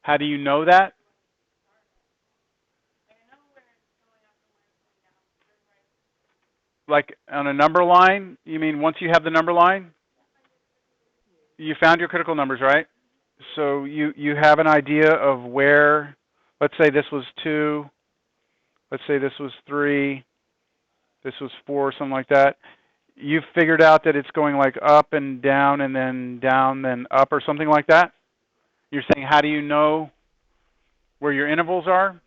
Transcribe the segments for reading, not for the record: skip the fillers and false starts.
How do you know that? Like on a number line? You mean once you have the number line? You found your critical numbers, right? So you have an idea of where, let's say this was 2, let's say this was 3, this was 4, something like that. You've figured out that it's going like up and down, then up or something like that? You're saying, how do you know where your intervals are?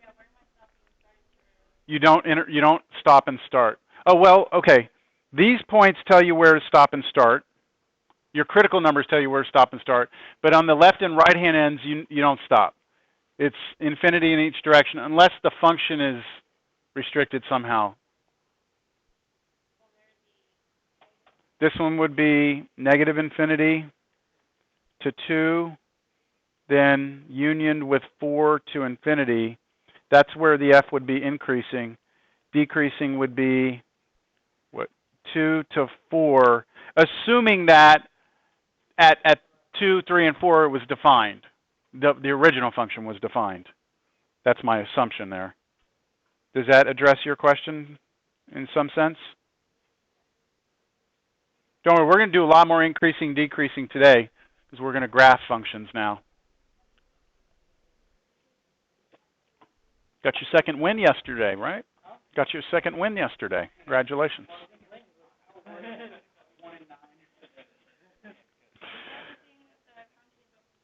You don't stop and start. Oh, well, okay. These points tell you where to stop and start. Your critical numbers tell you where to stop and start. But on the left and right hand ends, you don't stop. It's infinity in each direction unless the function is restricted somehow. This one would be negative infinity to 2, then unioned with 4 to infinity. That's where the f would be increasing. Decreasing would be, what, 2 to 4, assuming that at 2, 3, and 4 it was defined. The original function was defined. That's my assumption there. Does that address your question in some sense? Don't worry, we're going to do a lot more increasing, decreasing today because we're going to graph functions now. Got your second win yesterday, right? Got your second win yesterday. Congratulations.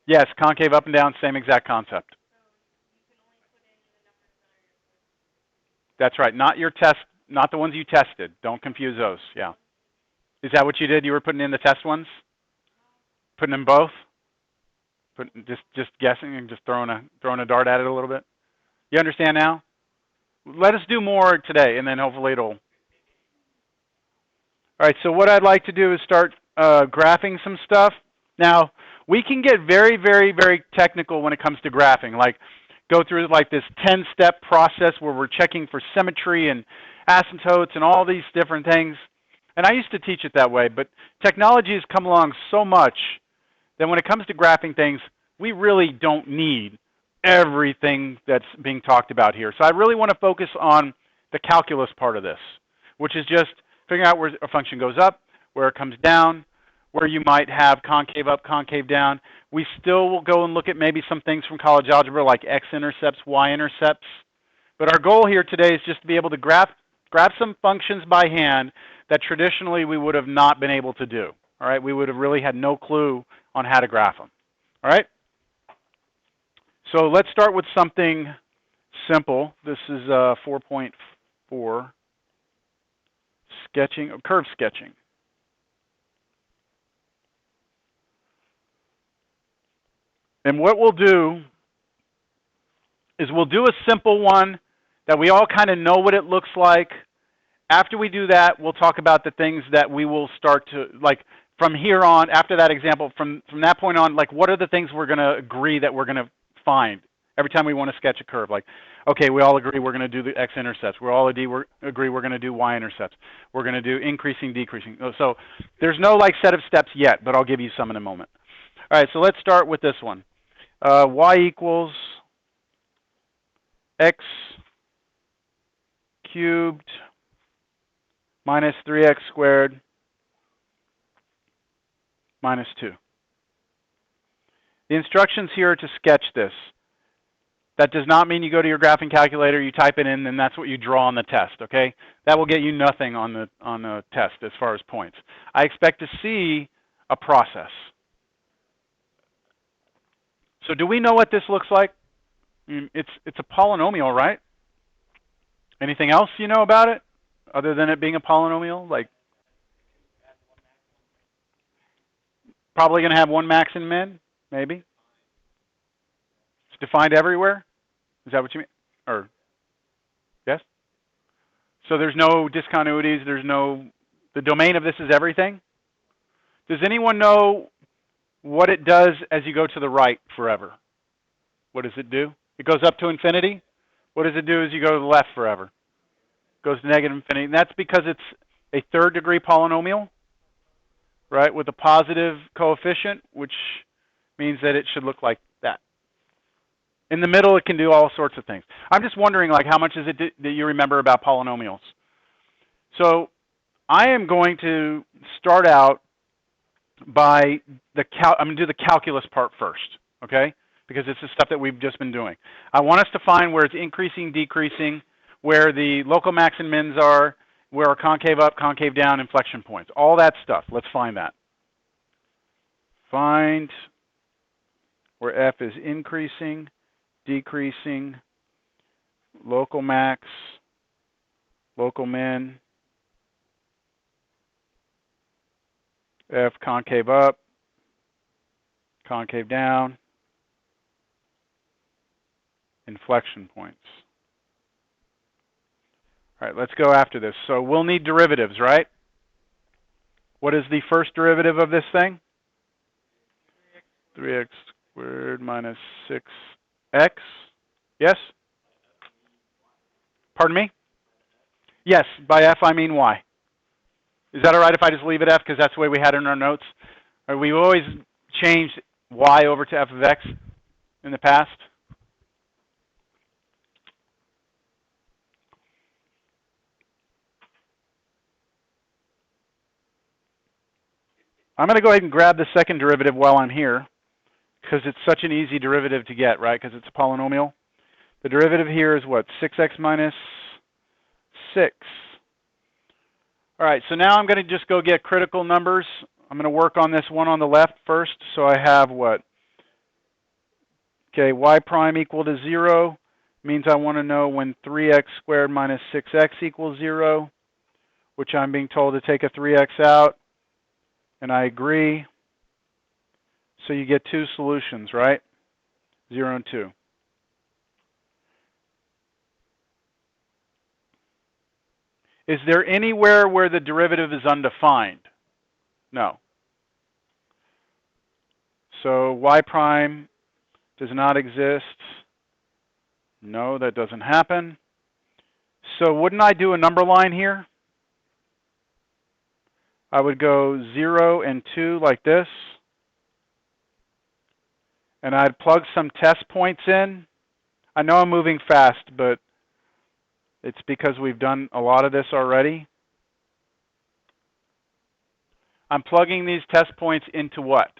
Yes, concave up and down, same exact concept. That's right. Not your test, not the ones you tested. Don't confuse those. Yeah. Is that what you did? You were putting in the test ones? Putting in both? Just guessing and just throwing a dart at it a little bit? You understand now? Let us do more today, and then hopefully it'll. All right, so what I'd like to do is start graphing some stuff. Now, we can get very, very, very technical when it comes to graphing, like go through like this 10-step process where we're checking for symmetry and asymptotes and all these different things. And I used to teach it that way, but technology has come along so much that when it comes to graphing things, we really don't need everything that's being talked about here. So I really want to focus on the calculus part of this, which is just figuring out where a function goes up, where it comes down, where you might have concave up, concave down. We still will go and look at maybe some things from college algebra like x-intercepts, y-intercepts. But our goal here today is just to be able to graph some functions by hand that traditionally we would have not been able to do. All right, we would have really had no clue on how to graph them. All right? So let's start with something simple. This is 4.4, sketching, curve sketching. And what we'll do is we'll do a simple one that we all kind of know what it looks like. After we do that, we'll talk about the things that we will start to, like from here on, after that example, from that point on, like what are the things we're going to agree that we're going to find every time we want to sketch a curve? Like, okay, we all agree we're going to do the x-intercepts. We all agree we're going to do y-intercepts. We're going to do increasing, decreasing. So there's no like set of steps yet, but I'll give you some in a moment. All right, so let's start with this one. Y equals x cubed minus 3x squared minus 2. The instructions here are to sketch this. That does not mean you go to your graphing calculator, you type it in, and that's what you draw on the test, okay? That will get you nothing on the test as far as points. I expect to see a process. So do we know what this looks like? It's a polynomial, right? Anything else you know about it other than it being a polynomial? Like probably going to have one max and min, maybe. It's defined everywhere. Is that what you mean? Or yes? So there's no discontinuities. The domain of this is everything. Does anyone know what it does as you go to the right forever? What does it do? It goes up to infinity. What does it do as you go to the left forever? It goes to negative infinity. And that's because it's a third degree polynomial, right, with a positive coefficient, which means that it should look like that. In the middle, it can do all sorts of things. I'm just wondering, like, how much is it that you remember about polynomials? So I am going to start out by I'm going to do the calculus part first, okay? Because it's the stuff that we've just been doing. I want us to find where it's increasing, decreasing, where the local max and mins are, where are concave up, concave down, inflection points. All that stuff. Let's find that. Find where F is increasing, decreasing, local max, local min, F concave up, concave down, inflection points. All right, let's go after this. So we'll need derivatives, right? What is the first derivative of this thing? 3x squared minus 6x. Yes? Pardon me? Yes, by f I mean y. Is that all right if I just leave it f because that's the way we had it in our notes? We've always changed y over to f of x in the past. I'm going to go ahead and grab the second derivative while I'm here because it's such an easy derivative to get, right? Because it's a polynomial. The derivative here is what? 6x minus 6. All right, so now I'm going to just go get critical numbers. I'm going to work on this one on the left first. So I have what? Okay, y prime equal to 0 means I want to know when 3x squared minus 6x equals 0, which I'm being told to take a 3x out, and I agree. So you get two solutions, right? 0 and 2. Is there anywhere where the derivative is undefined? No. So y prime does not exist. No, that doesn't happen. So wouldn't I do a number line here? I would go 0 and 2 like this. And I'd plug some test points in. I know I'm moving fast, but it's because we've done a lot of this already. I'm plugging these test points into what?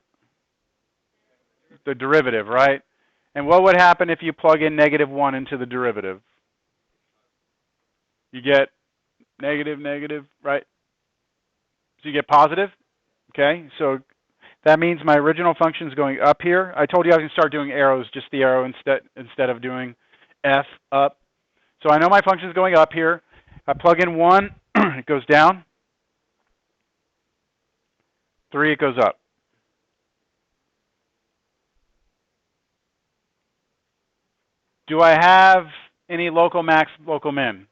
The derivative, right? And what would happen if you plug in -1 into the derivative? You get negative, negative, right? So you get positive, okay? So that means my original function is going up here. I told you I can start doing arrows, just the arrow instead of doing F up. So I know my function is going up here. I plug in 1, it goes down. 3, it goes up. Do I have any local max, local min?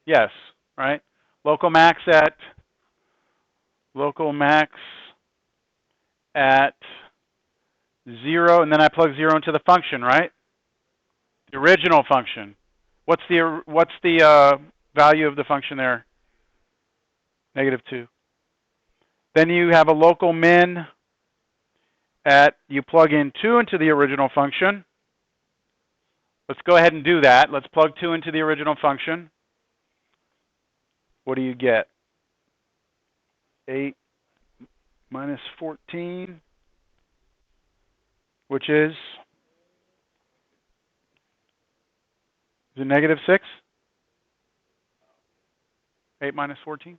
Yes, right? Local max at 0, and then I plug 0 into the function, right? The original function. What's the value of the function there? -2. Then you have a local min at, you plug in 2 into the original function. Let's go ahead and do that. Let's plug 2 into the original function. What do you get? 8 minus 14, which is it -6? 8 minus 14?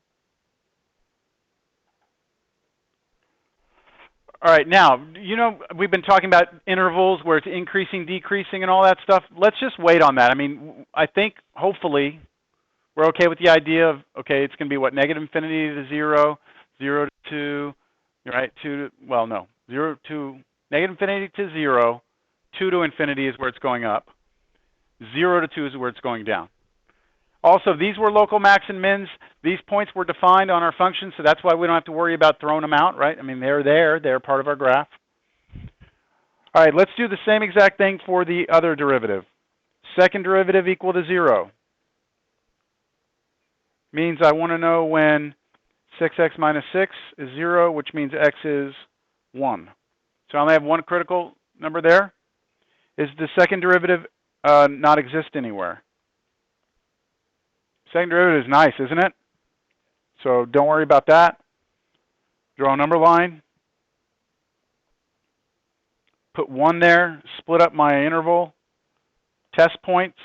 All right, now, you know, we've been talking about intervals where it's increasing, decreasing, and all that stuff. Let's just wait on that. I mean, I think, hopefully, we're okay with the idea of, okay, it's going to be what, -infinity to 0, 0 to 2, right, 2 to, well, no, 0 to, -infinity to 0, 2 to infinity is where it's going up, 0 to 2 is where it's going down. Also, these were local max and mins. These points were defined on our function, so that's why we don't have to worry about throwing them out, right? I mean, they're there. They're part of our graph. All right, let's do the same exact thing for the other derivative. Second derivative equal to 0. Means I want to know when 6x minus 6 is 0, which means x is 1. So I only have one critical number there. Is the second derivative not exist anywhere? Second derivative is nice, isn't it? So don't worry about that. Draw a number line. Put 1 there. Split up my interval. Test points,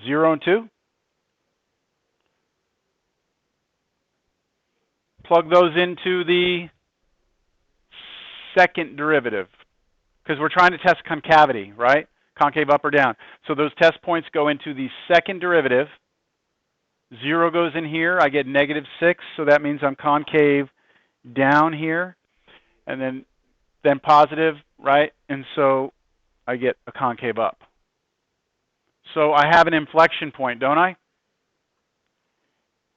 0 and 2. Plug those into the second derivative, because we're trying to test concavity, right? Concave up or down. So those test points go into the second derivative. 0 goes in here. I get -6, so that means I'm concave down here. And then positive, right? And so I get a concave up. So I have an inflection point, don't I?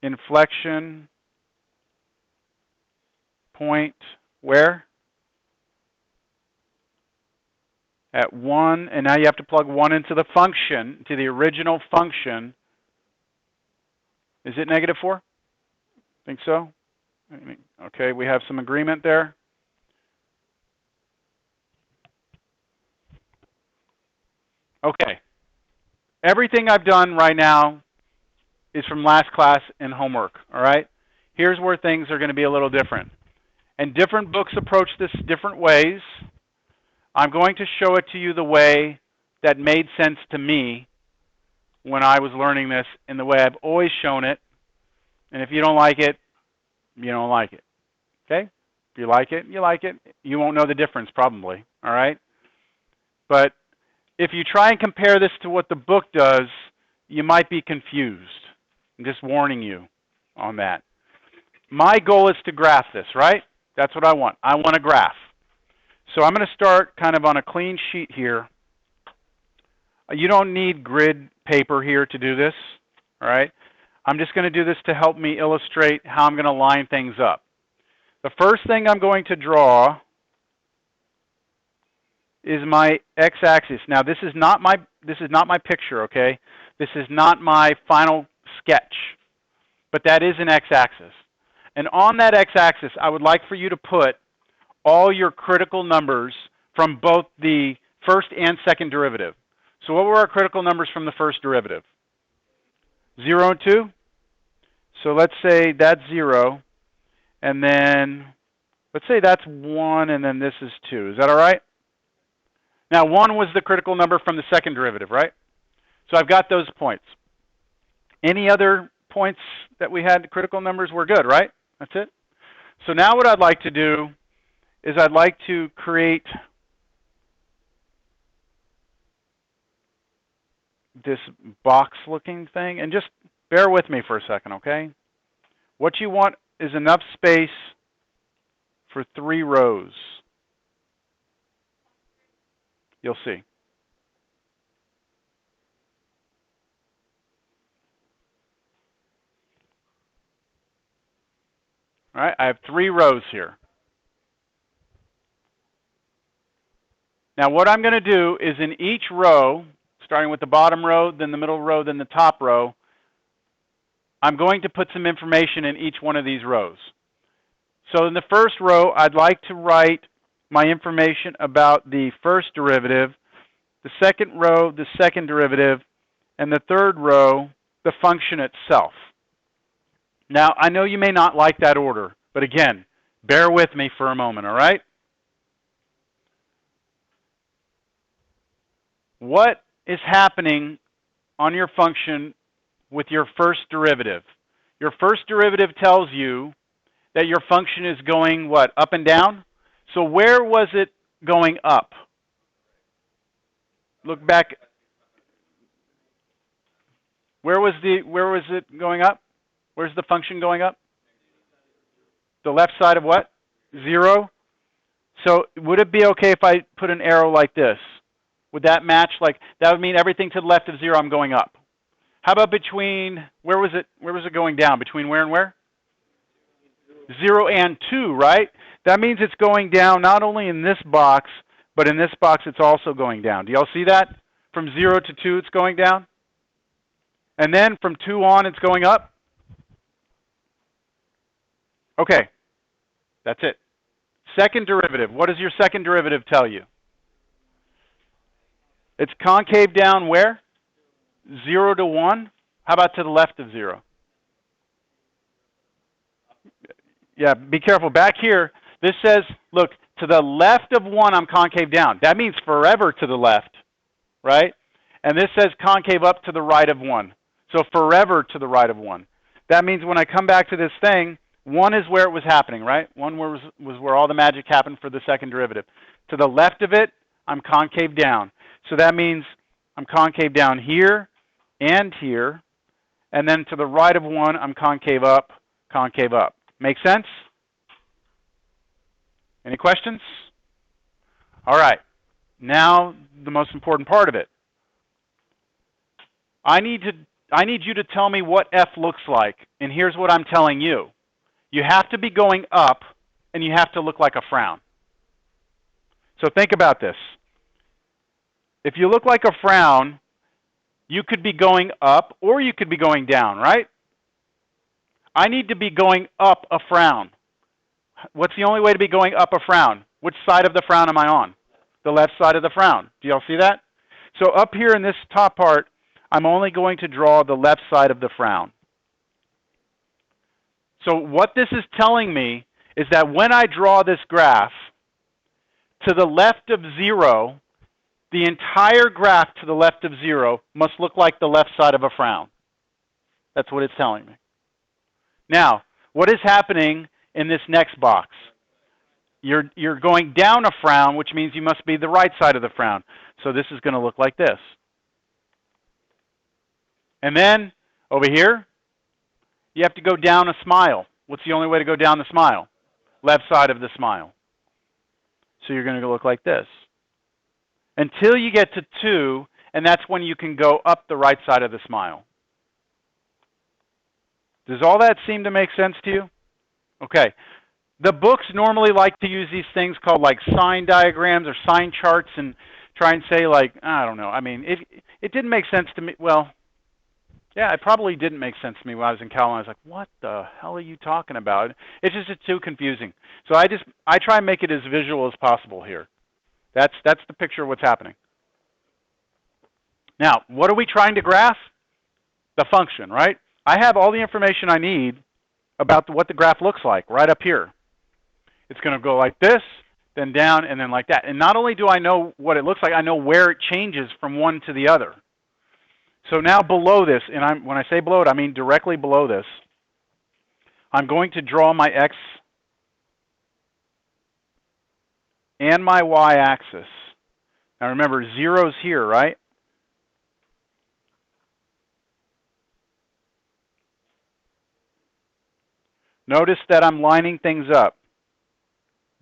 Inflection point where? At 1, and now you have to plug 1 into the function, to the original function. Is it -4? Think so? Okay, we have some agreement there. Okay. Everything I've done right now is from last class and homework, all right? Here's where things are going to be a little different. And different books approach this different ways. I'm going to show it to you the way that made sense to me when I was learning this, and the way I've always shown it. And if you don't like it, you don't like it. Okay? If you like it, you like it. You won't know the difference probably, all right? But if you try and compare this to what the book does, you might be confused. I'm just warning you on that. My goal is to graph this, right? That's what I want. I want a graph. So I'm going to start kind of on a clean sheet here. You don't need grid paper here to do this, all right? I'm just going to do this to help me illustrate how I'm going to line things up. The first thing I'm going to draw is my x-axis. Now this is not my picture, okay? This is not my final sketch, but that is an x-axis. And on that x-axis, I would like for you to put all your critical numbers from both the first and second derivative. So what were our critical numbers from the first derivative? 0 and 2? So let's say that's 0, and then let's say that's 1, and then this is 2. Is that all right? Now 1 was the critical number from the second derivative, right? So I've got those points. Any other points that we had critical numbers were good, right? That's it. So now what I'd like to do is I'd like to create this box-looking thing, and just bear with me for a second, okay? What you want is enough space for 3 rows. You'll see. All right, I have 3 rows here. Now what I'm going to do is in each row, starting with the bottom row, then the middle row, then the top row, I'm going to put some information in each one of these rows. So in the first row, I'd like to write my information about the first derivative, the second row, the second derivative, and the third row, the function itself. Now, I know you may not like that order, but again, bear with me for a moment, all right? What is happening on your function with your first derivative? Your first derivative tells you that your function is going, what, up and down? So where was it going up? Look back. Where was it going up? Where's the function going up? The left side of what? 0? So would it be okay if I put an arrow like this? Would that match? Like, that would mean everything to the left of 0, I'm going up. How about between, where was it going down? Between where and where? 0 and 2, right? That means it's going down not only in this box, but in this box it's also going down. Do y'all see that? From 0 to 2 it's going down. And then from 2 on it's going up. Okay, that's it. Second derivative. What does your second derivative tell you? It's concave down where? 0 to 1? How about to the left of 0? Yeah, be careful. Back here, this says, look, to the left of 1, I'm concave down. That means forever to the left, right? And this says concave up to the right of 1. So forever to the right of 1. That means when I come back to this thing, 1 is where it was happening, right? 1 was where all the magic happened for the second derivative. To the left of it, I'm concave down. So that means I'm concave down here and here. And then to the right of 1, I'm concave up, concave up. Make sense? Any questions? All right. Now the most important part of it. I need you to tell me what F looks like, and here's what I'm telling you. You have to be going up, and you have to look like a frown. So think about this. If you look like a frown, you could be going up, or you could be going down, right? I need to be going up a frown. What's the only way to be going up a frown? Which side of the frown am I on? The left side of the frown. Do y'all see that? So up here in this top part, I'm only going to draw the left side of the frown. So what this is telling me is that when I draw this graph, to the left of 0, the entire graph to the left of 0 must look like the left side of a frown. That's what it's telling me. Now, what is happening in this next box? You're going down a frown, which means you must be the right side of the frown. So this is going to look like this. And then, over here, you have to go down a smile. What's the only way to go down the smile? Left side of the smile. So you're going to look like this. Until you get to 2, and that's when you can go up the right side of the smile. Does all that seem to make sense to you? Okay. The books normally like to use these things called like sign diagrams or sign charts and try and say like, I don't know. I mean, it didn't make sense to me. Well, yeah, it probably didn't make sense to me when I was in Cal. I was like, what the hell are you talking about? It's just too confusing. So I try and make it as visual as possible here. That's the picture of what's happening. Now, what are we trying to graph? The function, right? I have all the information I need about what the graph looks like right up here. It's going to go like this, then down, and then like that. And not only do I know what it looks like, I know where it changes from one to the other. So now below this, and when I say below it, I mean directly below this, I'm going to draw my x and my y-axis. Now remember, 0's here, right? Notice that I'm lining things up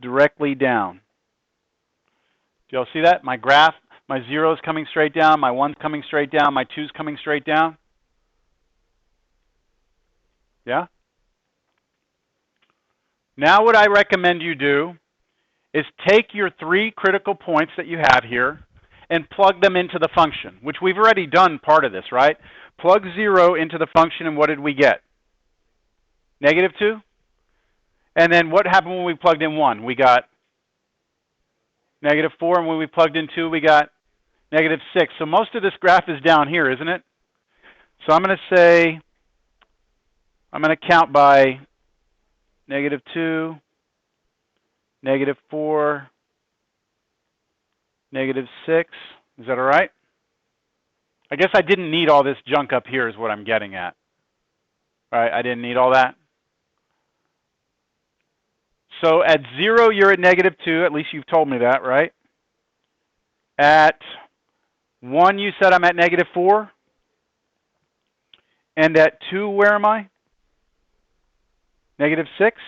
directly down. Do y'all see that? My graph, my 0's coming straight down, my 1's coming straight down, my 2's coming straight down. Yeah? Now what I recommend you do is take your 3 critical points that you have here and plug them into the function, which we've already done part of this, right? Plug 0 into the function, and what did we get? -2? And then what happened when we plugged in 1? We got -4, and when we plugged in 2, we got -6. So most of this graph is down here, isn't it? So I'm going to say, I'm going to count by -2, -4, -6. Is that all right? I guess I didn't need all this junk up here is what I'm getting at. All right, I didn't need all that. So at 0, you're at -2. At least you've told me that, right? At 1, you said I'm at -4. And at 2, where am I? -6.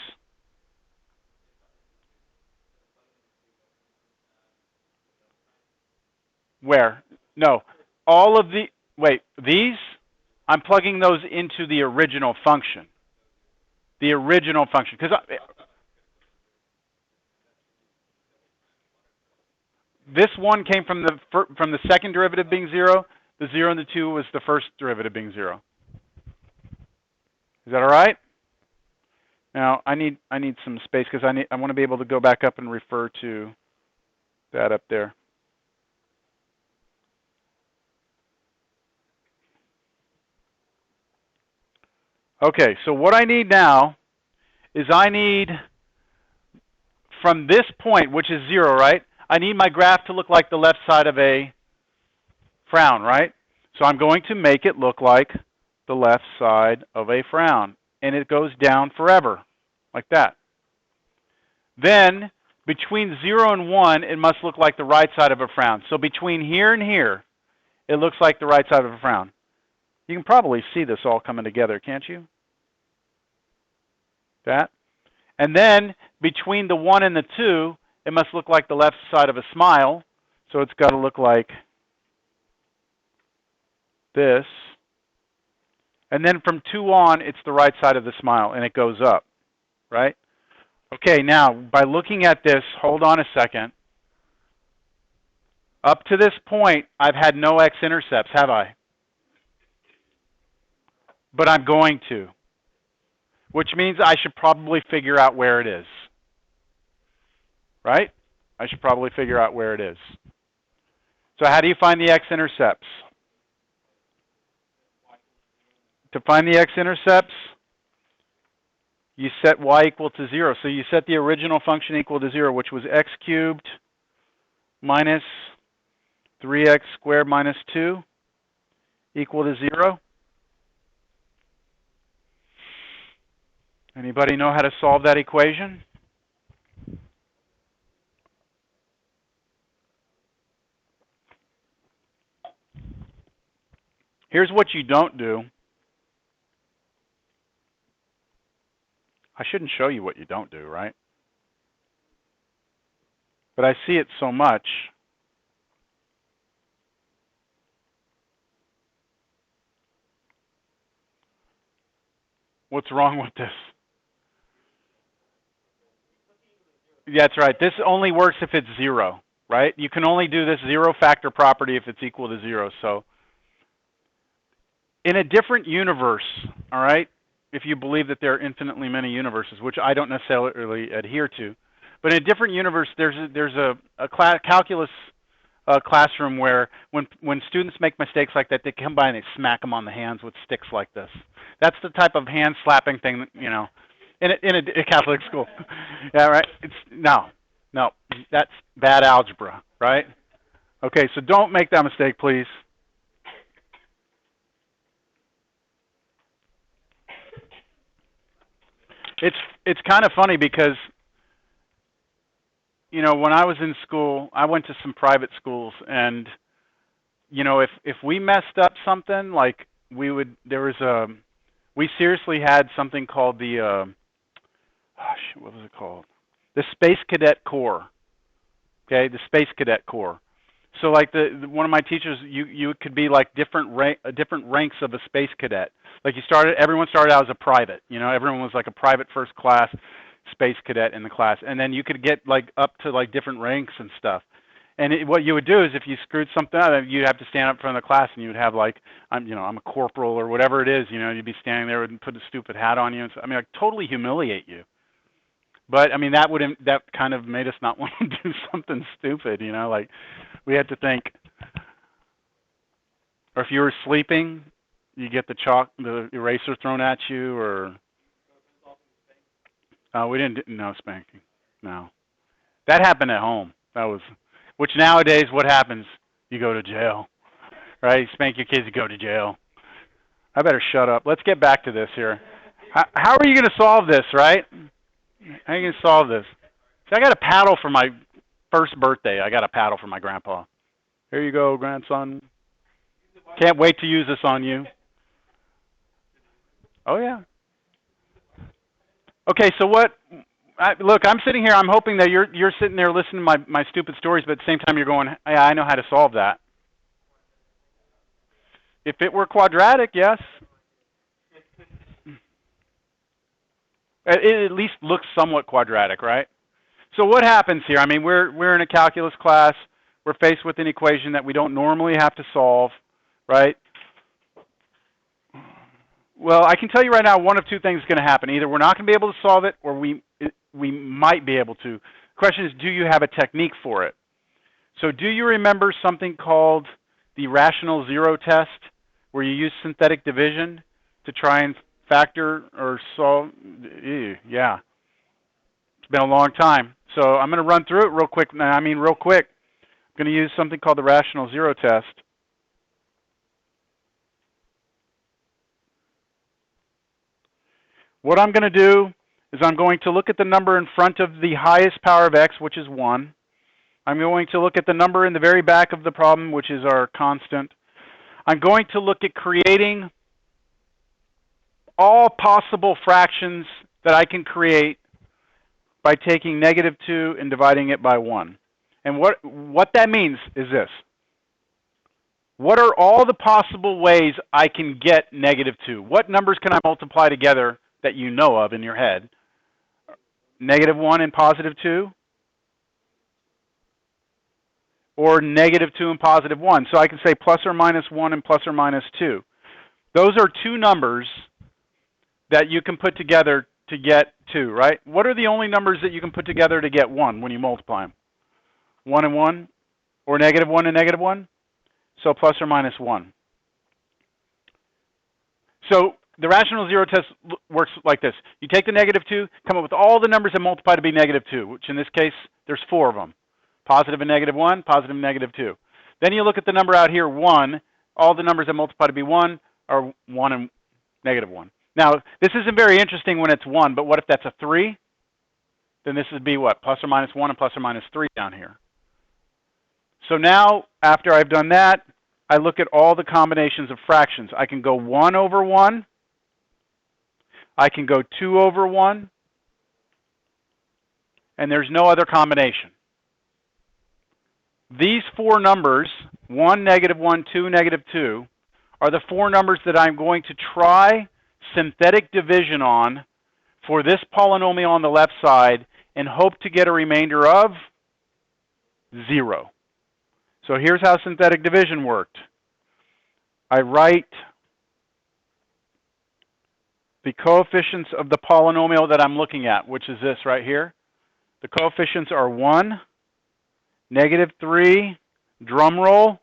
Where? No. All of the, wait, these? I'm plugging those into the original function. The original function. Because this one came from the second derivative being 0. The 0 and the 2 was the first derivative being 0. Is that all right? Now I need some space because I want to be able to go back up and refer to that up there. Okay, so what I need now is I need, from this point, which is 0, right? I need my graph to look like the left side of a frown, right? So I'm going to make it look like the left side of a frown. And it goes down forever, like that. Then, between 0 and 1, it must look like the right side of a frown. So between here and here, it looks like the right side of a frown. You can probably see this all coming together, can't you? That. And then, between the 1 and the 2, it must look like the left side of a smile. So it's got to look like this. And then from 2 on, it's the right side of the smile, and it goes up, right? Okay, now, by looking at this, hold on a second. Up to this point, I've had no x-intercepts, have I? But I'm going to, which means I should probably figure out where it is, right? I should probably figure out where it is. So how do you find the x-intercepts? To find the x-intercepts, you set y equal to 0. So you set the original function equal to 0, which was x cubed minus 3x squared minus 2 equal to 0. Anybody know how to solve that equation? Here's what you don't do. I shouldn't show you what you don't do, right? But I see it so much. What's wrong with this? Yeah, that's right. This only works if it's 0, right? You can only do this 0 factor property if it's equal to 0. So in a different universe, all right, if you believe that there are infinitely many universes, which I don't necessarily adhere to, but in a different universe, there's a calculus classroom where when students make mistakes like that, they come by and they smack them on the hands with sticks like this. That's the type of hand slapping thing that, you know, in a Catholic school. Yeah, right? No, that's bad algebra, right? Okay, so don't make that mistake, please. It's kind of funny because, you know, when I was in school, I went to some private schools, and you know, if we messed up something, like we seriously had something called the what was it called? The Space Cadet Corps. Okay, the Space Cadet Corps. So like one of my teachers, you could be like different ranks of a space cadet. Like everyone started out as a private. You know, everyone was like a private first class space cadet in the class, and then you could get like up to like different ranks and stuff. And what you would do is, if you screwed something up, you'd have to stand up in front of the class, and you would have like, I'm a corporal or whatever it is. You know, you'd be standing there and put a stupid hat on you. And so, I mean, like totally humiliate you. But I mean, that kind of made us not want to do something stupid. You know, like we had to think. Or if you were sleeping, you get the eraser thrown at you, or we didn't no spanking. No, that happened at home. Which nowadays, what happens? You go to jail, right? You spank your kids, you go to jail. I better shut up. Let's get back to this here. How are you going to solve this, right? How are you going to solve this? See, I got a paddle for my first birthday. I got a paddle for my grandpa. Here you go, grandson. Can't wait to use this on you. Oh, yeah. Okay, so look, I'm sitting here. I'm hoping that you're sitting there listening to my stupid stories, but at the same time you're going, yeah, I know how to solve that. If it were quadratic, yes. It at least looks somewhat quadratic, right? So what happens here? I mean, we're in a calculus class. We're faced with an equation that we don't normally have to solve, right? Well, I can tell you right now, one of two things is going to happen. Either we're not going to be able to solve it, or we might be able to. The question is, do you have a technique for it? So do you remember something called the rational zero test, where you use synthetic division to try and factor or solve. Yeah, it's been a long time. So I'm going to run through it real quick. I mean, real quick. I'm going to use something called the rational zero test. What I'm going to do is I'm going to look at the number in front of the highest power of x, which is 1. I'm going to look at the number in the very back of the problem, which is our constant. I'm going to look at creating all possible fractions that I can create by taking -2 and dividing it by 1. And what that means is this. What are all the possible ways I can get -2? What numbers can I multiply together that you know of in your head? -1 and +2? Or -2 and +1. So I can say ±1 and ±2. Those are two numbers that you can put together to get 2, right? What are the only numbers that you can put together to get 1 when you multiply them? 1 and 1? Or -1 and -1? So ±1. So the rational zero test works like this. You take the -2, come up with all the numbers that multiply to be -2, which in this case, there's 4 of them. Positive and -1, positive and -2. Then you look at the number out here, 1. All the numbers that multiply to be 1 are 1 and -1. Now, this isn't very interesting when it's 1, but what if that's a 3? Then this would be what? ±1 and ±3 down here. So now, after I've done that, I look at all the combinations of fractions. I can go 1 over 1. I can go 2 over 1. And there's no other combination. These 4 numbers, 1, -1, 2, -2, are the 4 numbers that I'm going to try synthetic division on for this polynomial on the left side and hope to get a remainder of 0. So here's how synthetic division worked. I write the coefficients of the polynomial that I'm looking at, which is this right here. The coefficients are 1, -3, drum roll,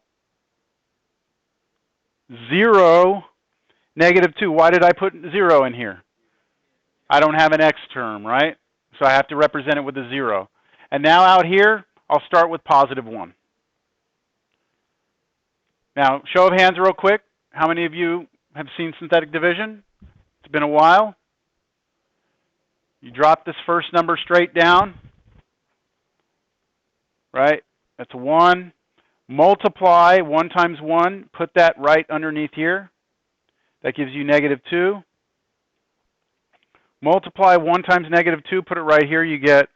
0, -2. Why did I put 0 in here? I don't have an x term, right? So I have to represent it with a 0. And now out here, I'll start with +1. Now, show of hands real quick. How many of you have seen synthetic division? It's been a while. You drop this first number straight down, right? That's 1. Multiply 1 times 1. Put that right underneath here. That gives you -2. Multiply 1 times -2. Put it right here. You get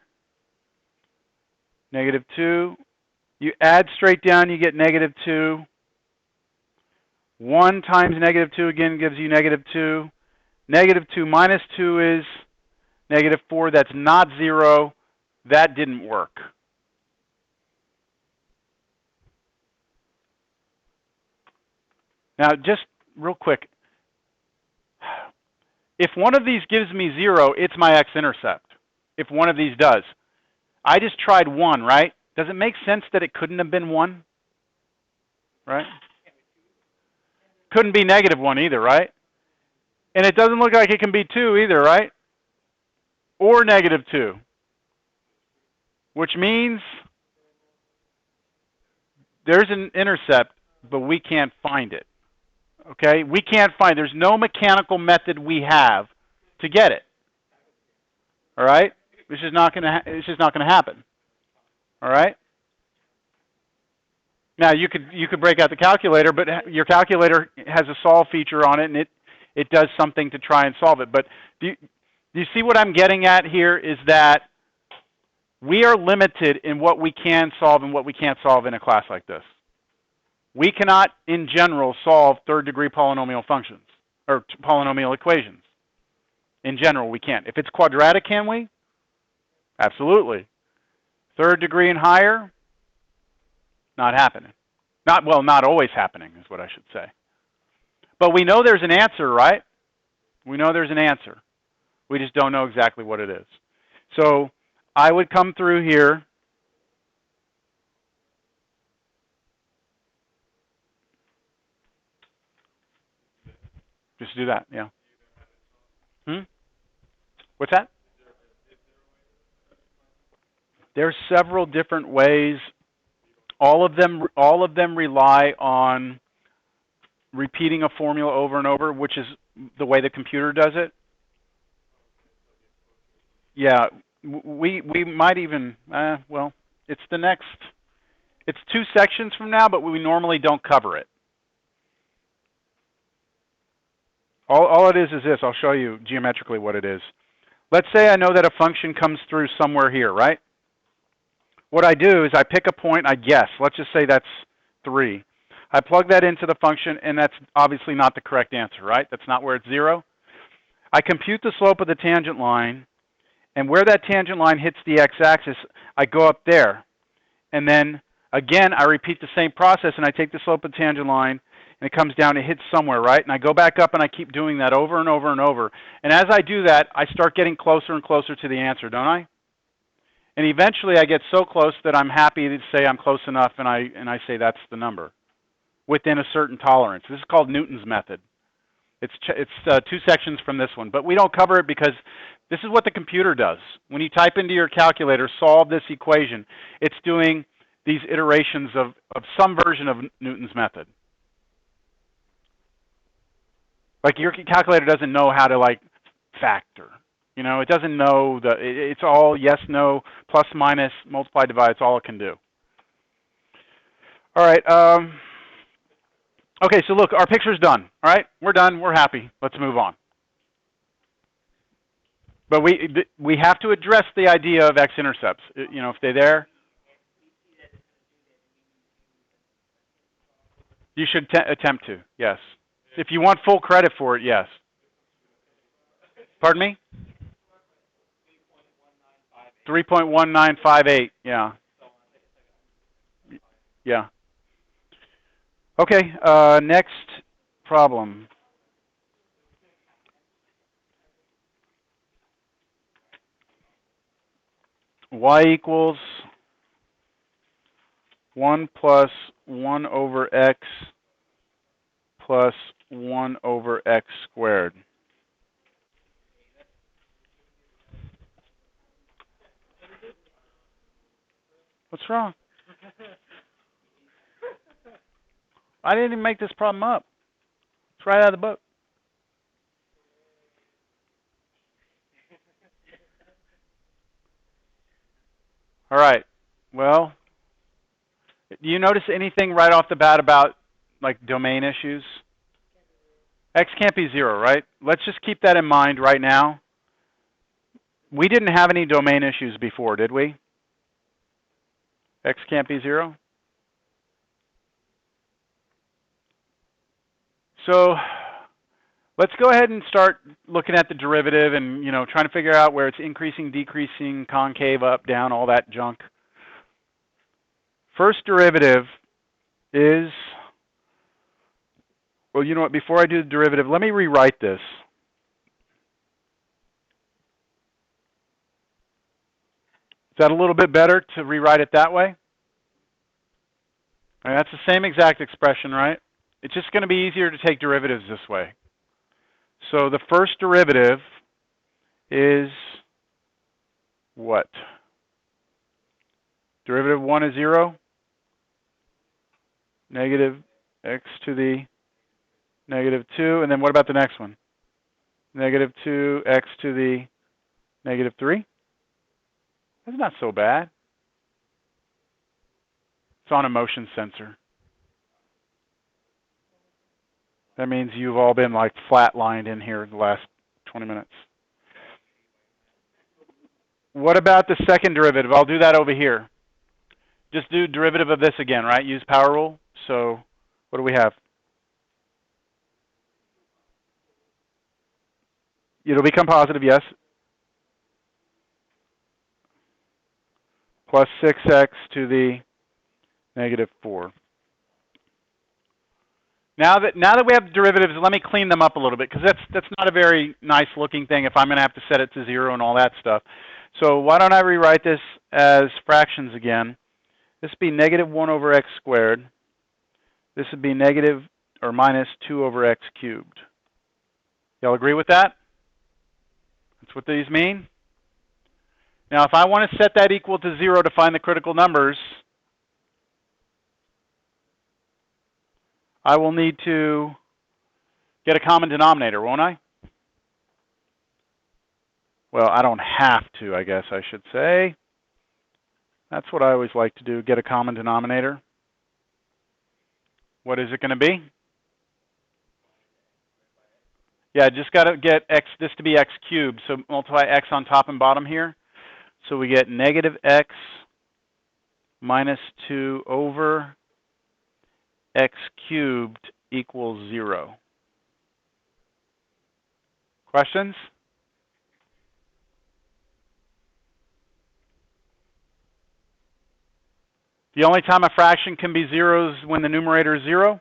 -2. You add straight down. You get -2. 1 times -2 again gives you -2. -2 minus 2 is -4. That's not 0. That didn't work. Now, just real quick. If one of these gives me 0, it's my x-intercept. If one of these does. I just tried 1, right? Does it make sense that it couldn't have been 1? Right? Couldn't be -1 either, right? And it doesn't look like it can be 2 either, right? Or -2. Which means there's an intercept, but we can't find it. Okay? We can't find, there's no mechanical method we have to get it. All right? It's just not going to happen. All right? Now you could break out the calculator, but your calculator has a solve feature on it, and it does something to try and solve it. But do you see what I'm getting at here is that we are limited in what we can solve and what we can't solve in a class like this. We cannot, in general, solve third-degree polynomial functions or polynomial equations. In general, we can't. If it's quadratic, can we? Absolutely. Third degree and higher, not happening. Not always happening is what I should say. But we know there's an answer, right? We know there's an answer. We just don't know exactly what it is. So I would come through here. Just do that, yeah. What's that? There's several different ways. All of them rely on repeating a formula over and over, which is the way the computer does it. Yeah, we might even well, it's the next. It's 2 sections from now, but we normally don't cover it. All it is this. I'll show you geometrically what it is. Let's say I know that a function comes through somewhere here, right? What I do is I pick a point, I guess. Let's just say that's 3. I plug that into the function, and that's obviously not the correct answer, right? That's not where it's 0. I compute the slope of the tangent line, and where that tangent line hits the x-axis, I go up there. And then, again, I repeat the same process, and I take the slope of the tangent line, and it comes down, it hits somewhere, right? And I go back up, and I keep doing that over and over and over. And as I do that, I start getting closer and closer to the answer, don't I? And eventually, I get so close that I'm happy to say I'm close enough, and I say that's the number within a certain tolerance. This is called Newton's method. It's 2 sections from this one, but we don't cover it because this is what the computer does. When you type into your calculator, solve this equation, it's doing these iterations of some version of Newton's method. Like your calculator doesn't know how to like factor. You know, it doesn't know it's all yes, no, plus, minus, multiply, divide. It's all it can do. All right. Okay, so look, our picture's done. All right, we're done. We're happy. Let's move on. But we have to address the idea of x-intercepts. You know, if they're there, you should attempt to. Yes. If you want full credit for it, yes. Pardon me? 3.1958. Yeah. Yeah. Okay. Next problem. Y equals 1 plus 1 over x plus 1 over x squared. What's wrong? I didn't even make this problem up. It's right out of the book. All right. Well, do you notice anything right off the bat about like domain issues? X can't be 0, right? Let's just keep that in mind right now. We didn't have any domain issues before, did we? X can't be 0. So let's go ahead and start looking at the derivative and, you know, trying to figure out where it's increasing, decreasing, concave, up, down, all that junk. First derivative is, well, you know what, before I do the derivative, let me rewrite this. Is that a little bit better to rewrite it that way? And that's the same exact expression, right? It's just going to be easier to take derivatives this way. So the first derivative is what? Derivative of 1 is 0. Negative x to the negative 2. And then what about the next one? Negative 2x to the negative 3. That's not so bad. It's on a motion sensor. That means you've all been like flatlined in here the last 20 minutes. What about the second derivative? I'll do that over here. Just do derivative of this again, right? Use power rule. So what do we have? It'll become positive, yes. Plus 6x to the negative 4. Now that we have derivatives, let me clean them up a little bit, because that's not a very nice looking thing if I'm going to have to set it to 0 and all that stuff. So why don't I rewrite this as fractions again? This would be negative 1 over x squared. This would be negative or minus 2 over x cubed. Y'all agree with that? what these mean. Now, if I want to set that equal to 0 to find the critical numbers, I will need to get a common denominator, won't I? Well, I don't have to, I guess I should say. That's what I always like to do, get a common denominator. What is it going to be? Yeah, just got to get this to be x cubed. So multiply x on top and bottom here. So we get negative x minus 2 over x cubed equals 0. Questions? The only time a fraction can be 0 is when the numerator is 0?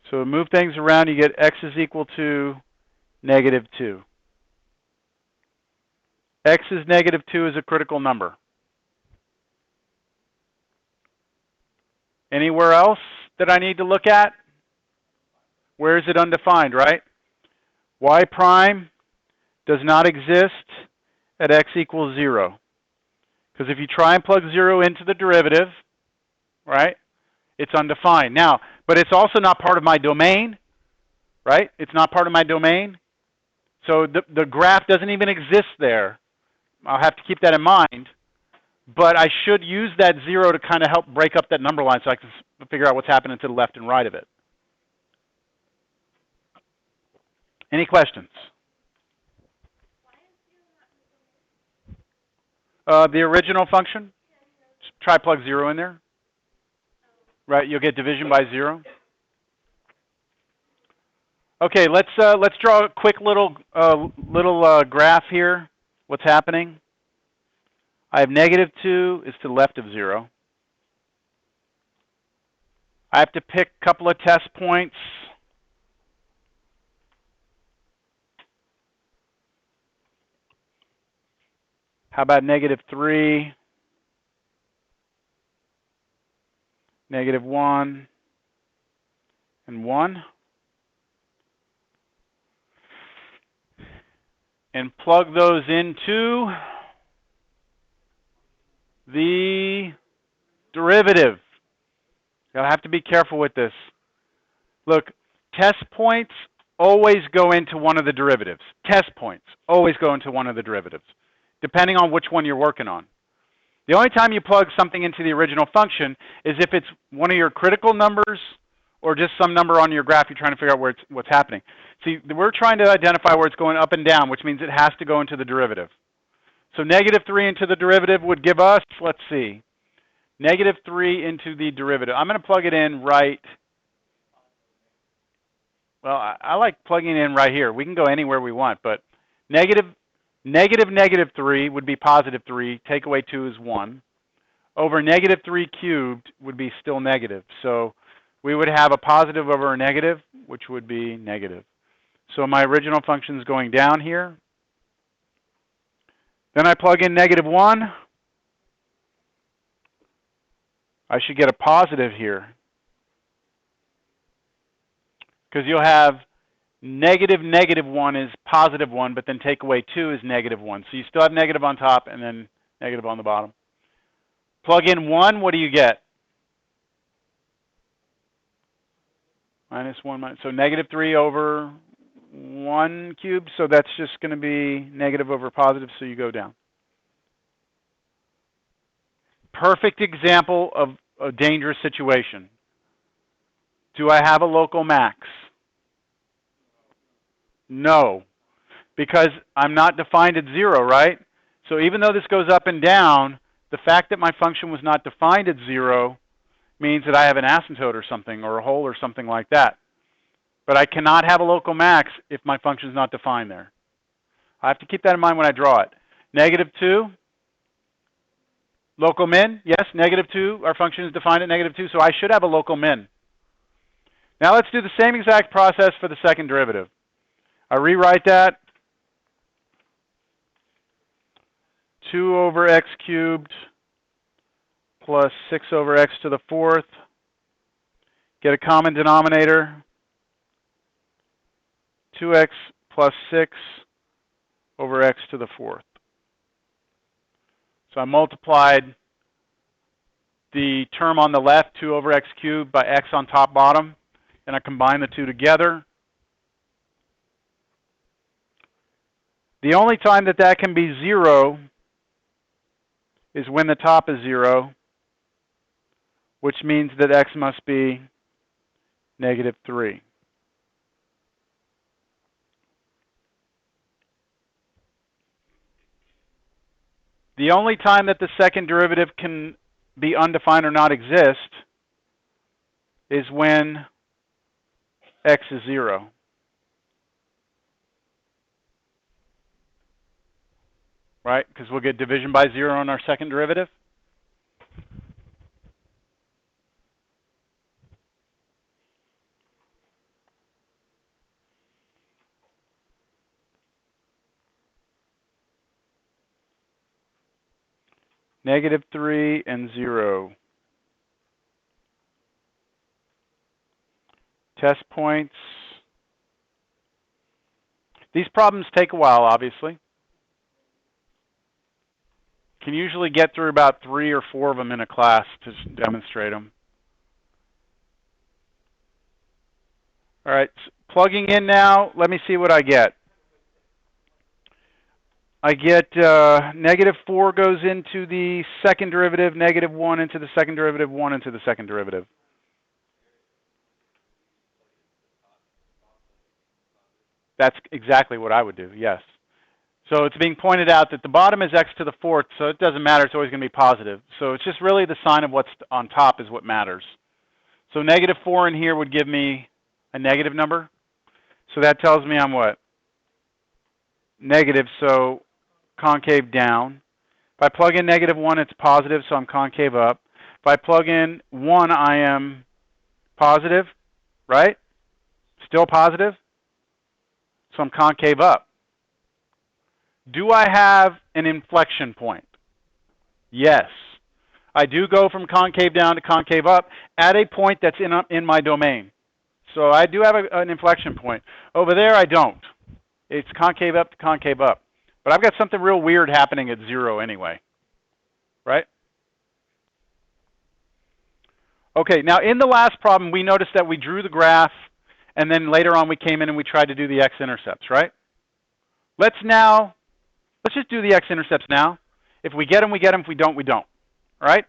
So move things around, you get x is equal to negative 2. X is negative 2 is a critical number. Anywhere else that I need to look at? Where is it undefined, right? Y prime does not exist at x equals 0. Because if you try and plug 0 into the derivative, right, it's undefined. Now, but it's also not part of my domain, right? It's not part of my domain. So the graph doesn't even exist there. I'll have to keep that in mind. But I should use that 0 to kind of help break up that number line so I can figure out what's happening to the left and right of it. Any questions? The original function, just try plug 0 in there. Right, you'll get division by 0. Okay, let's draw a quick little graph here. What's happening? I have negative 2 is to the left of 0. I have to pick a couple of test points. How about negative 3, negative 1, and 1? And plug those into the derivative. You'll have to be careful with this. Look, test points always go into one of the derivatives. Test points always go into one of the derivatives, depending on which one you're working on. The only time you plug something into the original function is if it's one of your critical numbers or just some number on your graph you're trying to figure out what's happening. See, we're trying to identify where it's going up and down, which means it has to go into the derivative. So negative 3 into the derivative would give us, let's see, negative 3 into the derivative. I'm going to plug it in right. Well, I like plugging it in right here. We can go anywhere we want, but negative 3 would be positive 3. Take away 2 is 1. Over negative 3 cubed would be still negative. So we would have a positive over a negative, which would be negative. So my original function is going down here. Then I plug in negative 1. I should get a positive here. Because you'll have negative 1 is positive 1, but then take away 2 is negative 1. So you still have negative on top and then negative on the bottom. Plug in 1, what do you get? Minus 1, so negative 3 over 1 cubed, so that's just going to be negative over positive, so you go down. Perfect example of a dangerous situation. Do I have a local max? No, because I'm not defined at 0, right? So even though this goes up and down, the fact that my function was not defined at 0 means that I have an asymptote or something, or a hole or something like that. But I cannot have a local max if my function is not defined there. I have to keep that in mind when I draw it. Negative 2, local min, yes, negative 2, our function is defined at negative 2, so I should have a local min. Now let's do the same exact process for the second derivative. I rewrite that. 2 over x cubed plus 6 over x to the 4th. Get a common denominator. 2x plus 6 over x to the fourth. So I multiplied the term on the left, 2 over x cubed, by x on top bottom, and I combine the two together. The only time that that can be 0 is when the top is 0, which means that x must be negative 3. The only time that the second derivative can be undefined or not exist is when x is 0. Right? Because we'll get division by 0 on our second derivative. Negative 3 and 0. Test points. These problems take a while, obviously. Can usually get through about 3 or 4 of them in a class to demonstrate them. All right, plugging in now, let me see what I get. I get negative 4 goes into the second derivative, negative 1 into the second derivative, 1 into the second derivative. That's exactly what I would do, yes. So it's being pointed out that the bottom is x to the fourth, so it doesn't matter, it's always going to be positive. So it's just really the sign of what's on top is what matters. So negative 4 in here would give me a negative number. So that tells me I'm what? Negative, so concave down. If I plug in negative 1, it's positive, so I'm concave up. If I plug in 1, I am positive, right? Still positive, so I'm concave up. Do I have an inflection point? Yes. I do go from concave down to concave up at a point that's in my domain. So I do have an inflection point. Over there, I don't. It's concave up to concave up. But I've got something real weird happening at 0 anyway. Right? Okay, now in the last problem, we noticed that we drew the graph, and then later on we came in and we tried to do the x-intercepts, right? Let's just do the x-intercepts now. If we get them, we get them. If we don't, we don't. All right?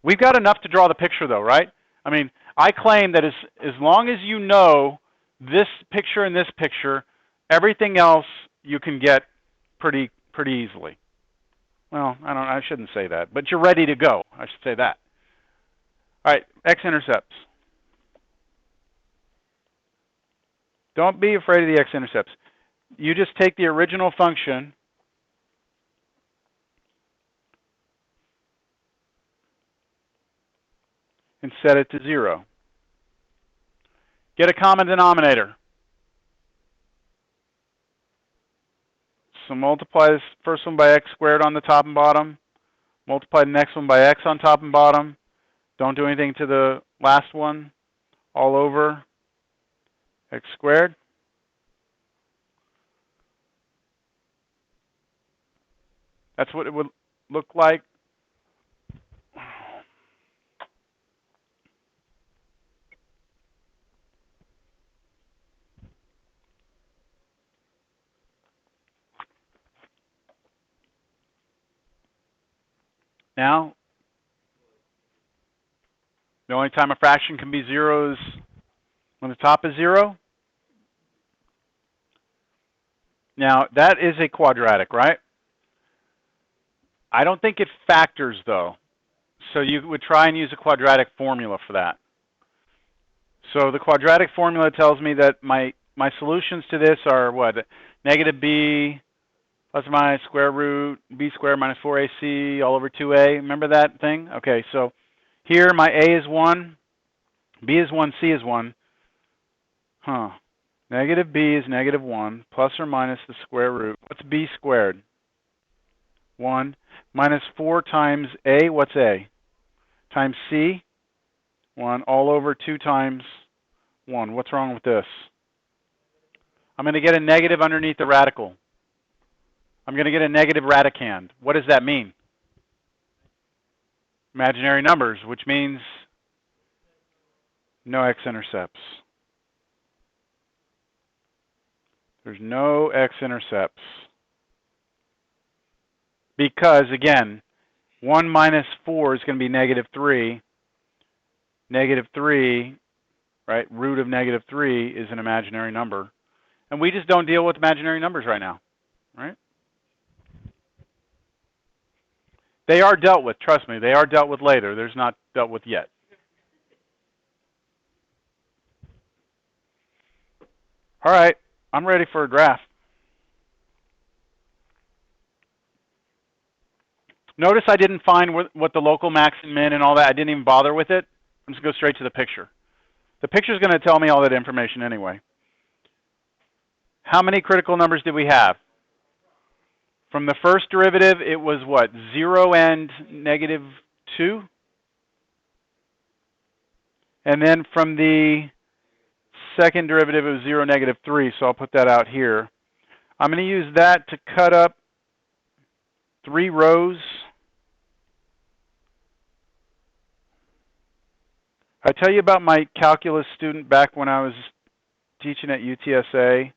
We've got enough to draw the picture, though, right? I mean, I claim that as long as you know this picture and this picture, everything else you can get pretty easily. Well, I shouldn't say that, but you're ready to go. I should say that. All right, x-intercepts. Don't be afraid of the x-intercepts. You just take the original function and set it to 0. Get a common denominator. So multiply this first one by x squared on the top and bottom. Multiply the next one by x on top and bottom. Don't do anything to the last one. All over x squared. That's what it would look like. Now, the only time a fraction can be 0 is when the top is 0. Now, that is a quadratic, right? I don't think it factors, though. So you would try and use a quadratic formula for that. So the quadratic formula tells me that my solutions to this are what? Negative b plus or minus square root b squared minus 4ac all over 2a. Remember that thing? Okay, so here my a is 1, b is 1, c is 1. Negative b is negative 1 plus or minus the square root. What's b squared? 1 minus 4 times a. What's a? Times c. 1 all over 2 times 1. What's wrong with this? I'm going to get a negative underneath the radical. I'm going to get a negative radicand. What does that mean? Imaginary numbers, which means no x-intercepts. There's no x-intercepts. Because, again, 1 minus 4 is going to be negative 3. Negative 3, right, root of negative 3 is an imaginary number. And we just don't deal with imaginary numbers right now, right? They are dealt with, trust me. They are dealt with later. There's not dealt with yet. All right, I'm ready for a graph. Notice I didn't find what the local max and min and all that. I didn't even bother with it. I'm just going to go straight to the picture. The picture is going to tell me all that information anyway. How many critical numbers did we have? From the first derivative, it was what? 0 and negative 2? And then from the second derivative, it was 0, negative 3, so I'll put that out here. I'm going to use that to cut up 3 rows. I tell you about my calculus student back when I was teaching at UTSA.